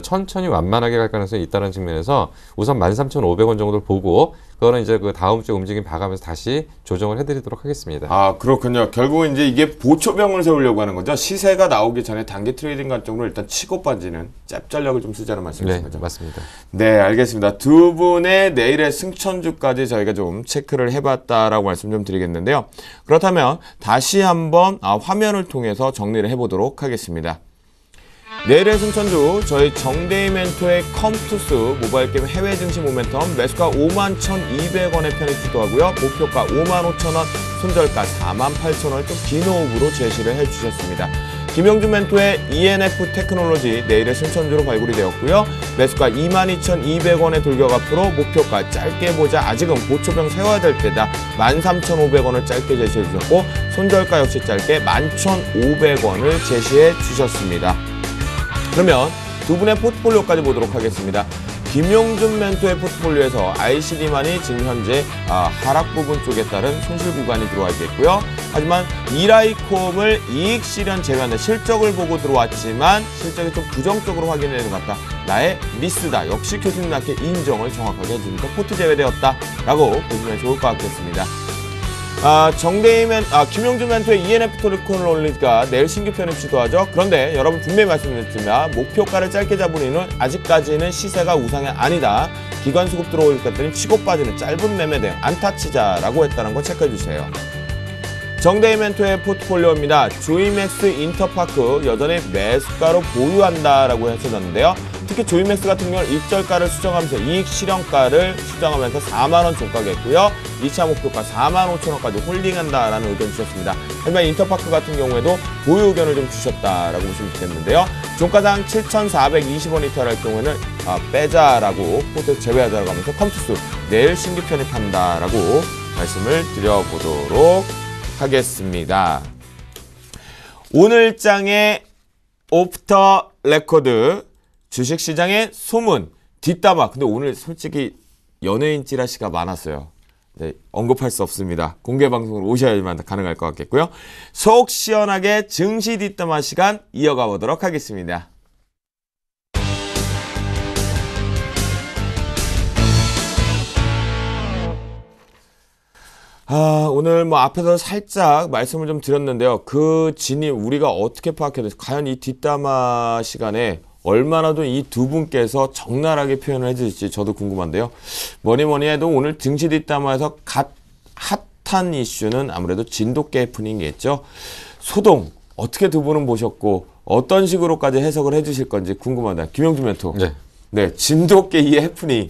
천천히 완만하게 갈 가능성이 있다는 측면에서 우선 13,500원 정도를 보고 그거는 이제 그 다음 주에 움직임 봐가면서 다시 조정을 해드리도록 하겠습니다. 아, 그렇군요. 결국은 이제 이게 보초병을 세우려고 하는 거죠. 시세가 나오기 전에 단기 트레이딩 관점으로 일단 치고 빠지는 짭 전략을 좀 쓰자는 말씀이신 네, 거죠. 맞습니다. 네, 알겠습니다. 두 분의 내일의 승천주까지 저희가 좀 체크를 해봤다라고 말씀 좀 드리겠는데요. 그렇다면 다시 한번 화면을 통해서 정리를 해보도록 하겠습니다. 내일의 승천주 저희 정데이 멘토의 컴투스 모바일 게임 해외 증시 모멘텀 매수가 51,200원에 편입 주도하고요. 목표가 55,000원, 손절가 48,000원을 좀 긴 호흡으로 제시를 해주셨습니다. 김영준 멘토의 ENF 테크놀로지 내일의 승천주로 발굴이 되었고요. 매수가 22,200원의 돌격 앞으로 목표가 짧게 보자 아직은 보초병 세워야 될 때다 13,500원을 짧게 제시해 주셨고 손절가 역시 짧게 11,500원을 제시해 주셨습니다. 그러면 두 분의 포트폴리오까지 보도록 하겠습니다. 김용준 멘토의 포트폴리오에서 ICD만이 지금 현재 하락 부분 쪽에 따른 손실 구간이 들어와 있겠고요. 하지만 이라이콤을 이익 실현 제외하는 실적을 보고 들어왔지만 실적이 좀 부정적으로 확인되는 것 같다. 나의 미스다. 역시 교수님한테 인정을 정확하게 해주니까 포트 제외되었다라고 보시면 좋을 것 같겠습니다. 김용준 멘토의 ENF 테크놀로지가 내일 신규 편입 시도하죠. 그런데 여러분 분명히 말씀드렸습니다. 목표가를 짧게 잡은 이유는 아직까지는 시세가 우상이 아니다. 기관 수급 들어올 것들은 치고 빠지는 짧은 매매 대응 안타치자라고 했다는 거 체크해 주세요. 정데이 멘토의 포트폴리오입니다. 조이맥스 인터파크 여전히 매수가로 보유한다라고 했었는데요. 특히 조이맥스 같은 경우는 입절가를 수정하면서 이익 실현가를 수정하면서 4만원 종가겠고요. 2차 목표가 45,000원까지 홀딩한다라는 의견 주셨습니다. 하지만 인터파크 같은 경우에도 보유 의견을 좀 주셨다라고 보시면 되겠는데요. 종가상 7,420원 이탈할 경우에는 빼자라고 포트 제외하자라고 하면서 컴투스 내일 신규 편입한다라고 말씀을 드려보도록 하겠습니다. 오늘 장의 오프터 레코드 주식시장의 소문 뒷담화. 근데 오늘 솔직히 연예인 찌라시가 많았어요. 네, 언급할 수 없습니다. 공개 방송으로 오셔야만 가능할 것 같겠고요. 속 시원하게 증시 뒷담화 시간 이어가 보도록 하겠습니다. 오늘 뭐 앞에서 살짝 말씀을 좀 드렸는데요. 그 진입 우리가 어떻게 파악해야 될지, 과연 이 뒷담화 시간에 얼마나 더 이 두 분께서 적나라하게 표현을 해주실지 저도 궁금한데요. 뭐니 해도 오늘 증시 뒷담화에서 핫한 이슈는 아무래도 진돗개 해프닝이겠죠. 소동 어떻게 두 분은 보셨고 어떤 식으로까지 해석을 해주실 건지 궁금합니다. 김영준 멘토. 네, 진돗개 이 해프닝.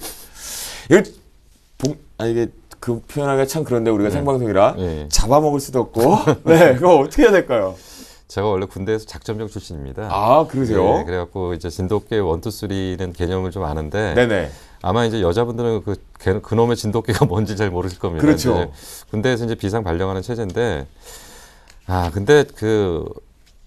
이게 그 표현하기가 참 그런데 우리가 생방송이라 잡아먹을 수도 없고. 네, 그거 어떻게 해야 될까요? 제가 원래 군대에서 작전병 출신입니다. 아, 그러세요? 네, 그래갖고 이제 진돗개 1, 2, 3는 개념을 좀 아는데, 네네. 아마 이제 여자분들은 그놈의 진돗개가 뭔지 잘 모르실 겁니다. 그렇죠. 군대에서 이제 비상 발령하는 체제인데, 근데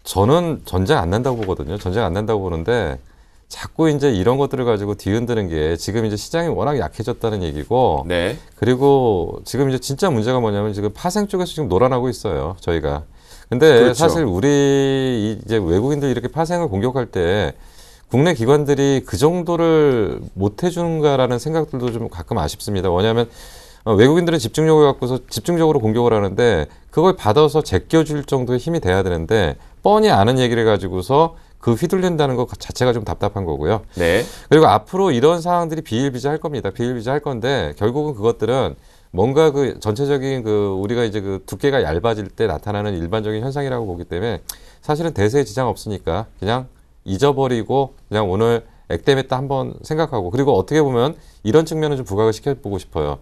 저는 전쟁 안 난다고 보거든요. 전쟁 안 난다고 보는데, 자꾸 이제 이런 것들을 가지고 뒤흔드는 게 지금 이제 시장이 워낙 약해졌다는 얘기고, 네. 그리고 지금 이제 진짜 문제가 뭐냐면 지금 파생 쪽에서 지금 놀아나고 있어요, 저희가. 근데 그렇죠. 사실 우리 이제 외국인들 이렇게 파생을 공격할 때 국내 기관들이 그 정도를 못 해주는가라는 생각들도 좀 가끔 아쉽습니다. 왜냐하면 외국인들은 집중력을 갖고서 집중적으로 공격을 하는데 그걸 받아서 제껴줄 정도의 힘이 돼야 되는데 뻔히 아는 얘기를 가지고서 그 휘둘린다는 것 자체가 좀 답답한 거고요. 네. 그리고 앞으로 이런 상황들이 비일비재할 겁니다. 비일비재할 건데 결국은 그것들은 뭔가 그 전체적인 우리가 이제 그 두께가 얇아질 때 나타나는 일반적인 현상이라고 보기 때문에 사실은 대세에 지장 없으니까 그냥 잊어버리고 그냥 오늘 액땜했다 한번 생각하고, 그리고 어떻게 보면 이런 측면을 좀 부각을 시켜보고 싶어요.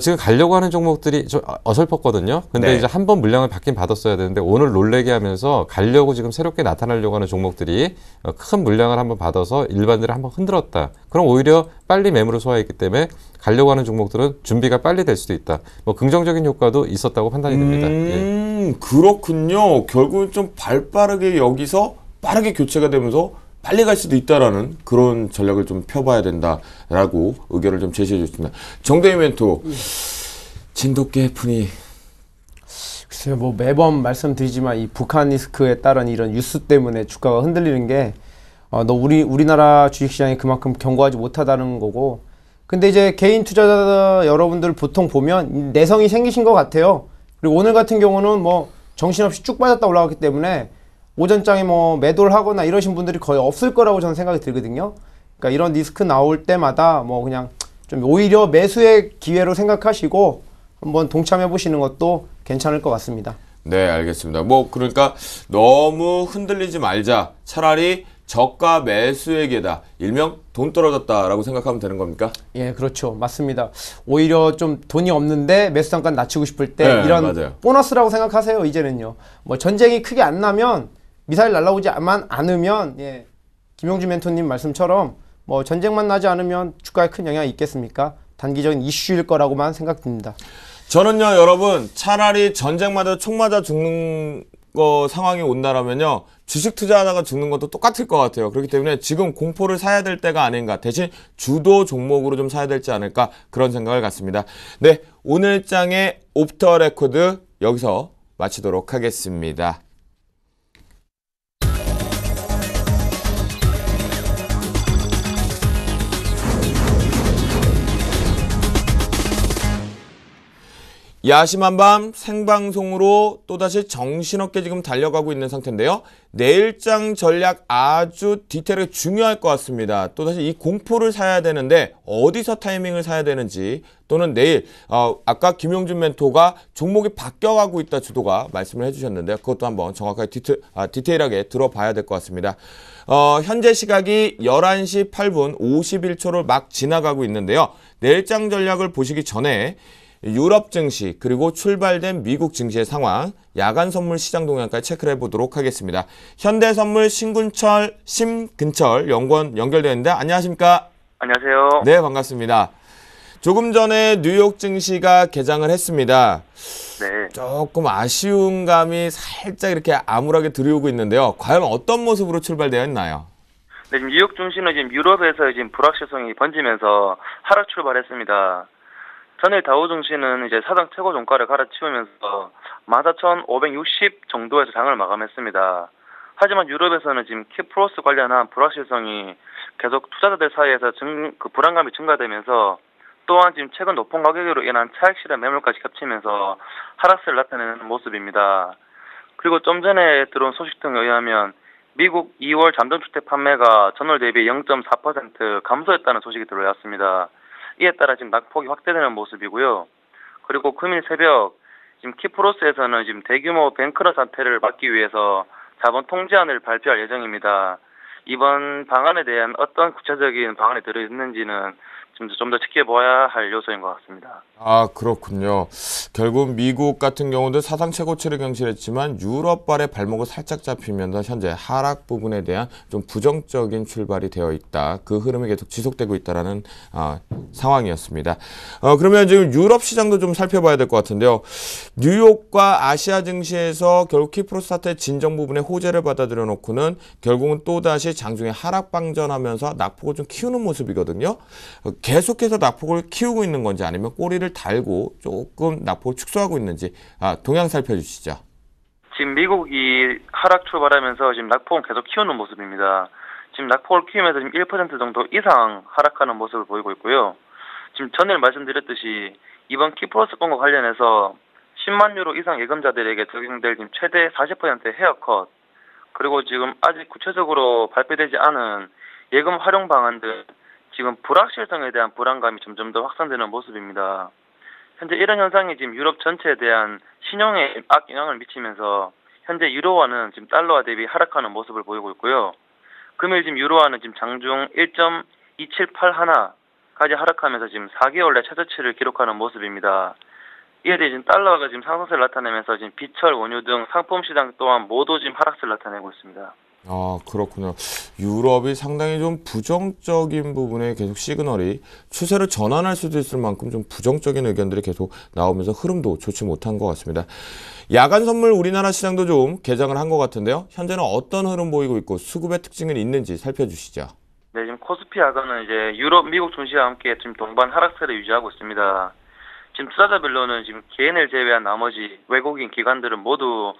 지금 가려고 하는 종목들이 좀 어설펐거든요. 근데 네. 이제 한 번 물량을 받긴 받았어야 되는데 오늘 놀래게 하면서 가려고 지금 새롭게 나타나려고 하는 종목들이 큰 물량을 한번 받아서 일반들을 한번 흔들었다. 그럼 오히려 빨리 매물을 소화했기 때문에 가려고 하는 종목들은 준비가 빨리 될 수도 있다. 뭐 긍정적인 효과도 있었다고 판단이 됩니다. 그렇군요. 결국은 좀 발빠르게 여기서 빠르게 교체가 되면서 빨리 갈 수도 있다라는 그런 전략을 좀 펴봐야 된다라고 의견을 좀 제시해 주셨습니다. 정대희 멘토, 진돗개 해프닝. 글쎄요, 뭐 매번 말씀드리지만 이 북한 리스크에 따른 이런 뉴스 때문에 주가가 흔들리는 게 우리나라 주식시장이 그만큼 견고하지 못하다는 거고, 근데 이제 개인 투자자 여러분들 보통 보면 내성이 생기신 것 같아요. 그리고 오늘 같은 경우는 뭐 정신없이 쭉 빠졌다 올라갔기 때문에 오전장에 뭐 매도를 하거나 이러신 분들이 거의 없을 거라고 저는 생각이 들거든요. 그러니까 이런 리스크 나올 때마다 뭐 그냥 좀 오히려 매수의 기회로 생각하시고 한번 동참해 보시는 것도 괜찮을 것 같습니다. 네, 알겠습니다. 뭐 그러니까 너무 흔들리지 말자. 차라리 저가 매수액에다 일명 돈 떨어졌다라고 생각하면 되는 겁니까? 예, 그렇죠. 맞습니다. 오히려 좀 돈이 없는데 매수 단가 낮추고 싶을 때 네, 이런 맞아요. 보너스라고 생각하세요. 이제는요. 뭐 전쟁이 크게 안 나면, 미사일 날라오지만 않으면, 예, 김용준 멘토님 말씀처럼 뭐 전쟁만 나지 않으면 주가에 큰 영향이 있겠습니까? 단기적인 이슈일 거라고만 생각됩니다. 저는요, 여러분, 차라리 전쟁마다 총 맞아 죽는 거 상황이 온다라면요, 주식 투자하다가 죽는 것도 똑같을 것 같아요. 그렇기 때문에 지금 공포를 사야 될 때가 아닌가, 대신 주도 종목으로 좀 사야 될지 않을까, 그런 생각을 갖습니다. 네, 오늘 장의 오프터 레코드 여기서 마치도록 하겠습니다. 야심한 밤 생방송으로 또다시 정신없게 지금 달려가고 있는 상태인데요. 내일장 전략 아주 디테일하게 중요할 것 같습니다. 또다시 이 공포를 사야 되는데 어디서 타이밍을 사야 되는지, 또는 내일 아까 김용준 멘토가 종목이 바뀌어가고 있다 주도가 말씀을 해주셨는데 그것도 한번 정확하게 디테일하게 들어봐야 될 것 같습니다. 현재 시각이 11시 8분 51초를 막 지나가고 있는데요. 내일장 전략을 보시기 전에 유럽 증시 그리고 출발된 미국 증시의 상황, 야간 선물 시장 동향까지 체크를 해보도록 하겠습니다. 현대선물 심근철 연구원 연결되어 있는데, 안녕하십니까? 안녕하세요. 네, 반갑습니다. 조금 전에 뉴욕 증시가 개장을 했습니다. 네. 조금 아쉬운 감이 살짝 이렇게 암울하게 들이오고 있는데요. 과연 어떤 모습으로 출발되어 있나요? 네, 지금 뉴욕 증시는 지금 유럽에서 지금 불확실성이 번지면서 하락 출발했습니다. 전일 다우 증시는 이제 사상 최고 종가를 갈아치우면서 14,560 정도에서 장을 마감했습니다. 하지만 유럽에서는 지금 키프로스 관련한 불확실성이 계속 투자자들 사이에서 그 불안감이 증가되면서 또한 지금 최근 높은 가격으로 인한 차익 실현 매물까지 겹치면서 하락세를 나타내는 모습입니다. 그리고 좀 전에 들어온 소식 등에 의하면 미국 2월 잠정주택 판매가 전월 대비 0.4% 감소했다는 소식이 들어왔습니다. 이에 따라 지금 낙폭이 확대되는 모습이고요. 그리고 금일 새벽 지금 키프로스에서는 지금 대규모 뱅크런 사태를 막기 위해서 자본 통제안을 발표할 예정입니다. 이번 방안에 대한 어떤 구체적인 방안이 들어있는지는 좀 더 지켜봐야 할 요소인 것 같습니다. 아, 그렇군요. 결국 미국 같은 경우도 사상 최고치를 경신했지만 유럽발의 발목을 살짝 잡히면서 현재 하락 부분에 대한 좀 부정적인 출발이 되어 있다. 그 흐름이 계속 지속되고 있다라는 상황이었습니다. 그러면 지금 유럽 시장도 좀 살펴봐야 될 것 같은데요. 뉴욕과 아시아 증시에서 결국 키프로스 사태 진정 부분에 호재를 받아들여 놓고는 결국은 또다시 장중에 하락 방전하면서 낙폭을 좀 키우는 모습이거든요. 계속해서 낙폭을 키우고 있는 건지 아니면 꼬리를 달고 조금 낙폭을 축소하고 있는지 동향 살펴주시죠. 지금 미국이 하락 출발하면서 지금 낙폭은 계속 키우는 모습입니다. 지금 낙폭을 키우면서 지금 1% 정도 이상 하락하는 모습을 보이고 있고요. 지금 전일 말씀드렸듯이 이번 키프로스건과 관련해서 10만 유로 이상 예금자들에게 적용될 지금 최대 40% 헤어컷, 그리고 지금 아직 구체적으로 발표되지 않은 예금 활용 방안들, 지금 불확실성에 대한 불안감이 점점 더 확산되는 모습입니다. 현재 이런 현상이 지금 유럽 전체에 대한 신용에 악영향을 미치면서 현재 유로화는 지금 달러화 대비 하락하는 모습을 보이고 있고요. 금일 지금 유로화는 지금 장중 1.2781까지 하락하면서 지금 4개월 내 최저치를 기록하는 모습입니다. 이에 대해 지금 달러가 지금 상승세를 나타내면서 지금 비철, 원유 등 상품 시장 또한 모두 지금 하락세를 나타내고 있습니다. 아, 그렇군요. 유럽이 상당히 좀 부정적인 부분에 계속 시그널이 추세를 전환할 수도 있을 만큼 좀 부정적인 의견들이 계속 나오면서 흐름도 좋지 못한 것 같습니다. 야간 선물 우리나라 시장도 좀 개장을 한 것 같은데요. 현재는 어떤 흐름 보이고 있고 수급의 특징은 있는지 살펴주시죠. 네, 지금 코스피 야간은 이제 유럽, 미국 증시와 함께 지금 동반 하락세를 유지하고 있습니다. 지금 투자자별로는 지금 개인을 제외한 나머지 외국인 기관들은 모두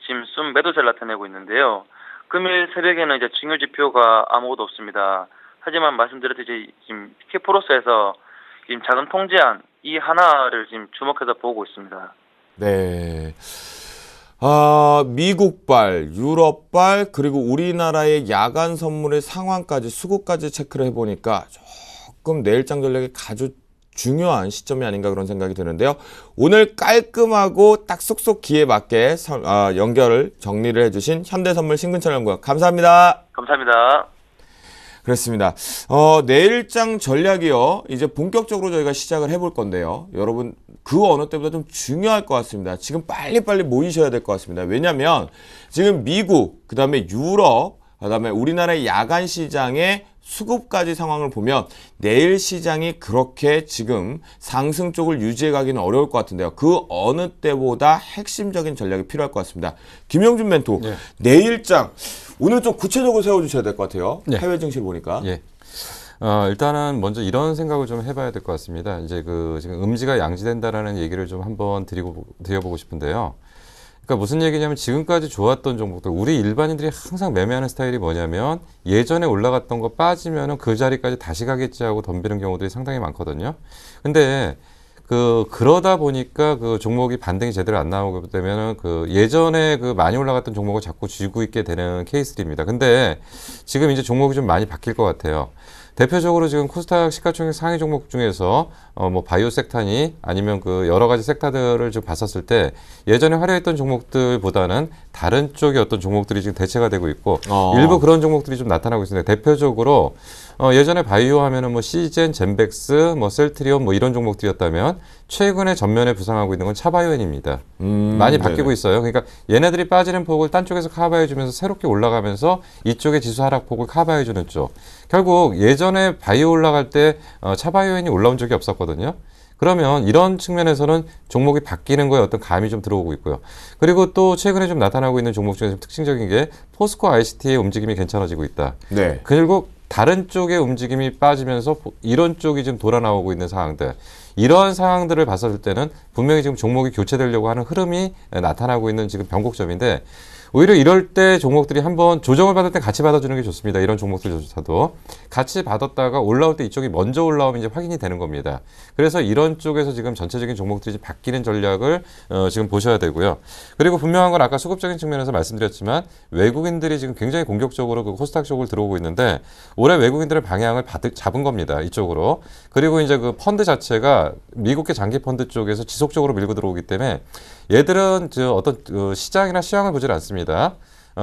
지금 순 매도세를 나타내고 있는데요. 금일 새벽에는 이제 증여 지표가 아무것도 없습니다. 하지만 말씀드렸듯이 지금 키프로스에서 지금 작은 통제안 이 하나를 지금 주목해서 보고 있습니다. 네. 미국발, 유럽발, 그리고 우리나라의 야간 선물의 상황까지, 수급까지 체크를 해보니까 조금 내일장 전략에 아주 중요한 시점이 아닌가 그런 생각이 드는데요. 오늘 깔끔하고 딱 쏙쏙 기에 맞게 연결을 정리를 해주신 현대선물 신근철 연구원 감사합니다. 감사합니다. 그렇습니다. 내일장 전략이요. 이제 본격적으로 저희가 시작을 해볼 건데요. 여러분 그 어느 때보다 좀 중요할 것 같습니다. 지금 빨리빨리 모이셔야 될 것 같습니다. 왜냐하면 지금 미국, 그 다음에 유럽, 그 다음에 우리나라의 야간 시장의 수급까지 상황을 보면 내일 시장이 그렇게 지금 상승 쪽을 유지해 가기는 어려울 것 같은데요. 그 어느 때보다 핵심적인 전략이 필요할 것 같습니다. 김영준 멘토, 네. 내일장 오늘 좀 구체적으로 세워주셔야 될 것 같아요. 네. 해외 증시 보니까. 예. 일단은 먼저 이런 생각을 좀 해봐야 될 것 같습니다. 이제 지금 음지가 양지된다라는 얘기를 좀 한번 드려보고 싶은데요. 그러니까 무슨 얘기냐면 지금까지 좋았던 종목들, 우리 일반인들이 항상 매매하는 스타일이 뭐냐면 예전에 올라갔던 거 빠지면은 그 자리까지 다시 가겠지 하고 덤비는 경우들이 상당히 많거든요. 근데 그러다 보니까 그 종목이 반등이 제대로 안 나오게 되면은 예전에 많이 올라갔던 종목을 자꾸 쥐고 있게 되는 케이스입니다. 근데 지금 이제 종목이 좀 많이 바뀔 것 같아요. 대표적으로 지금 코스닥 시가총액 상위 종목 중에서 뭐 바이오 섹터니 아니면 여러 가지 섹터들을 좀 봤었을 때 예전에 화려했던 종목들보다는 다른 쪽의 어떤 종목들이 지금 대체가 되고 있고 일부 그런 종목들이 좀 나타나고 있습니다. 대표적으로 예전에 바이오 하면은 뭐 시젠, 젠백스, 뭐 셀트리온 뭐 이런 종목들이었다면 최근에 전면에 부상하고 있는 건 차바이오엔입니다. 많이 바뀌고 네네. 있어요. 그러니까 얘네들이 빠지는 폭을 딴 쪽에서 커버해주면서 새롭게 올라가면서 이쪽의 지수 하락폭을 커버해주는 쪽. 결국 예전에 바이오 올라갈 때 차바이오엔이 올라온 적이 없었거든요. 그러면 이런 측면에서는 종목이 바뀌는 거에 어떤 감이 좀 들어오고 있고요. 그리고 또 최근에 좀 나타나고 있는 종목 중에 좀 특징적인 게 포스코 ICT의 움직임이 괜찮아지고 있다. 네. 그리고 다른 쪽의 움직임이 빠지면서 이런 쪽이 지금 돌아 나오고 있는 상황들. 이러한 상황들을 봤을 때는 분명히 지금 종목이 교체되려고 하는 흐름이 나타나고 있는 지금 변곡점인데 오히려 이럴 때 종목들이 한번 조정을 받을 때 같이 받아주는 게 좋습니다. 이런 종목들조차도 같이 받았다가 올라올 때 이쪽이 먼저 올라오면 이제 확인이 되는 겁니다. 그래서 이런 쪽에서 지금 전체적인 종목들이 바뀌는 전략을 지금 보셔야 되고요. 그리고 분명한 건 아까 수급적인 측면에서 말씀드렸지만 외국인들이 지금 굉장히 공격적으로 그 코스닥 쪽을 들어오고 있는데 올해 외국인들의 방향을 잡은 겁니다. 이쪽으로. 그리고 이제 그 펀드 자체가 미국계 장기 펀드 쪽에서 지속적으로 밀고 들어오기 때문에 얘들은 어떤 시장이나 시황을 보질 않습니다.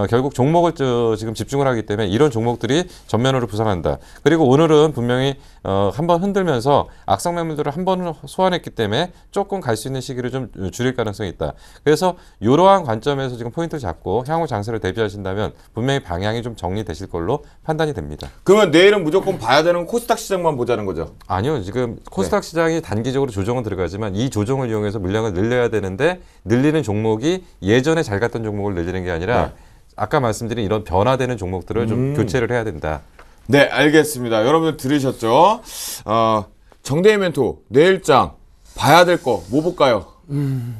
결국 종목을 지금 집중을 하기 때문에 이런 종목들이 전면으로 부상한다. 그리고 오늘은 분명히 한번 흔들면서 악성 매물들을 한번 소환했기 때문에 조금 갈 수 있는 시기를 좀 줄일 가능성이 있다. 그래서 이러한 관점에서 지금 포인트를 잡고 향후 장세를 대비하신다면 분명히 방향이 좀 정리되실 걸로 판단이 됩니다. 그러면 내일은 무조건 봐야 되는 코스닥 시장만 보자는 거죠? 아니요. 지금 코스닥 시장이 단기적으로 조정은 들어가지만 이 조정을 이용해서 물량을 늘려야 되는데 늘리는 종목이 예전에 잘 갔던 종목을 늘리는 게 아니라 네. 아까 말씀드린 이런 변화되는 종목들을 좀 교체를 해야 된다. 네, 알겠습니다. 여러분들 들으셨죠? 정대희 멘토 내일장 봐야 될 거 뭐 볼까요?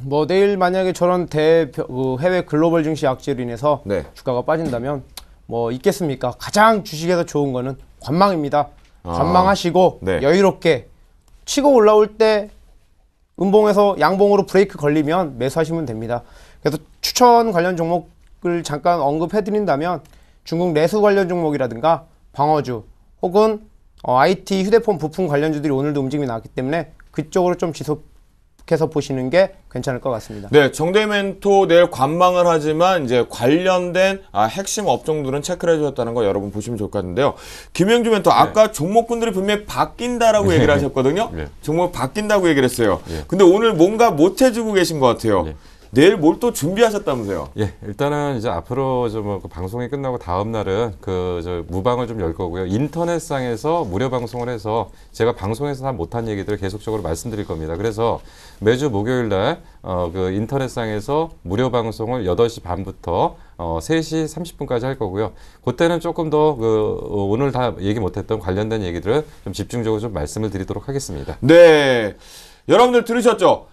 뭐 내일 만약에 저런 해외 글로벌 증시 악재로 인해서 네. 주가가 빠진다면 뭐 있겠습니까? 가장 주식에서 좋은 거는 관망입니다. 관망하시고 네. 여유롭게 치고 올라올 때 음봉에서 양봉으로 브레이크 걸리면 매수하시면 됩니다. 그래서 추천 관련 종목을 잠깐 언급해드린다면 중국 내수 관련 종목이라든가 방어주 혹은 IT 휴대폰 부품 관련주들이 오늘도 움직임이 나왔기 때문에 그쪽으로 좀 지속해서 보시는 게 괜찮을 것 같습니다. 네, 정대희 멘토 내일 관망을 하지만 이제 관련된 핵심 업종들은 체크를 해주셨다는 거 여러분 보시면 좋을 것 같은데요. 김영주 멘토 아까 종목군들이 분명히 바뀐다라고 얘기를 하셨거든요. 네. 종목 바뀐다고 얘기를 했어요. 네. 근데 오늘 뭔가 못 해주고 계신 것 같아요. 네. 내일 뭘 또 준비하셨다면서요? 예, 일단은 이제 앞으로 그 방송이 끝나고 다음 날은 무방을 좀 열 거고요. 인터넷상에서 무료 방송을 해서 제가 방송에서 다 못한 얘기들을 계속적으로 말씀드릴 겁니다. 그래서 매주 목요일 날 그 인터넷상에서 무료 방송을 8시 반부터 3시 30분까지 할 거고요. 그때는 조금 더 오늘 다 얘기 못했던 관련된 얘기들을 좀 집중적으로 좀 말씀을 드리도록 하겠습니다. 네, 여러분들 들으셨죠?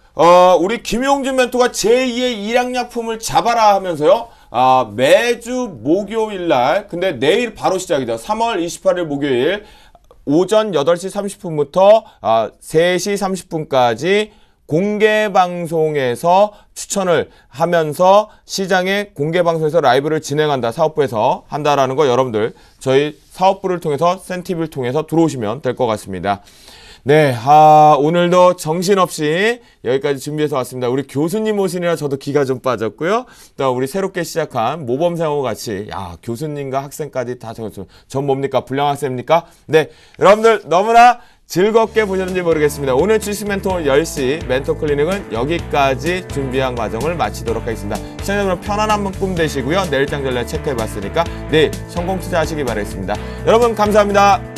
우리 김용준 멘토가 제2의 일양약품을 잡아라 하면서요. 매주 목요일 날, 근데 내일 바로 시작이죠. 3월 28일 목요일 오전 8시 30분부터 3시 30분까지 공개 방송에서 추천을 하면서 시장의 공개 방송에서 라이브를 진행한다. 사업부에서 한다라는 거 여러분들 저희 사업부를 통해서 센티비를 통해서 들어오시면 될 것 같습니다. 네, 오늘도 정신없이 여기까지 준비해서 왔습니다. 우리 교수님 오시느라 저도 기가 좀 빠졌고요. 또 우리 새롭게 시작한 모범생하고 같이, 교수님과 학생까지 다 전 뭡니까? 불량학생입니까? 네, 여러분들 너무나 즐겁게 보셨는지 모르겠습니다. 오늘 주식 멘토 10시 멘토 클리닉은 여기까지 준비한 과정을 마치도록 하겠습니다. 시청자분들 편안한 꿈 되시고요. 내일장 전략 체크해봤으니까 내일 성공 투자하시기 바라겠습니다. 여러분 감사합니다.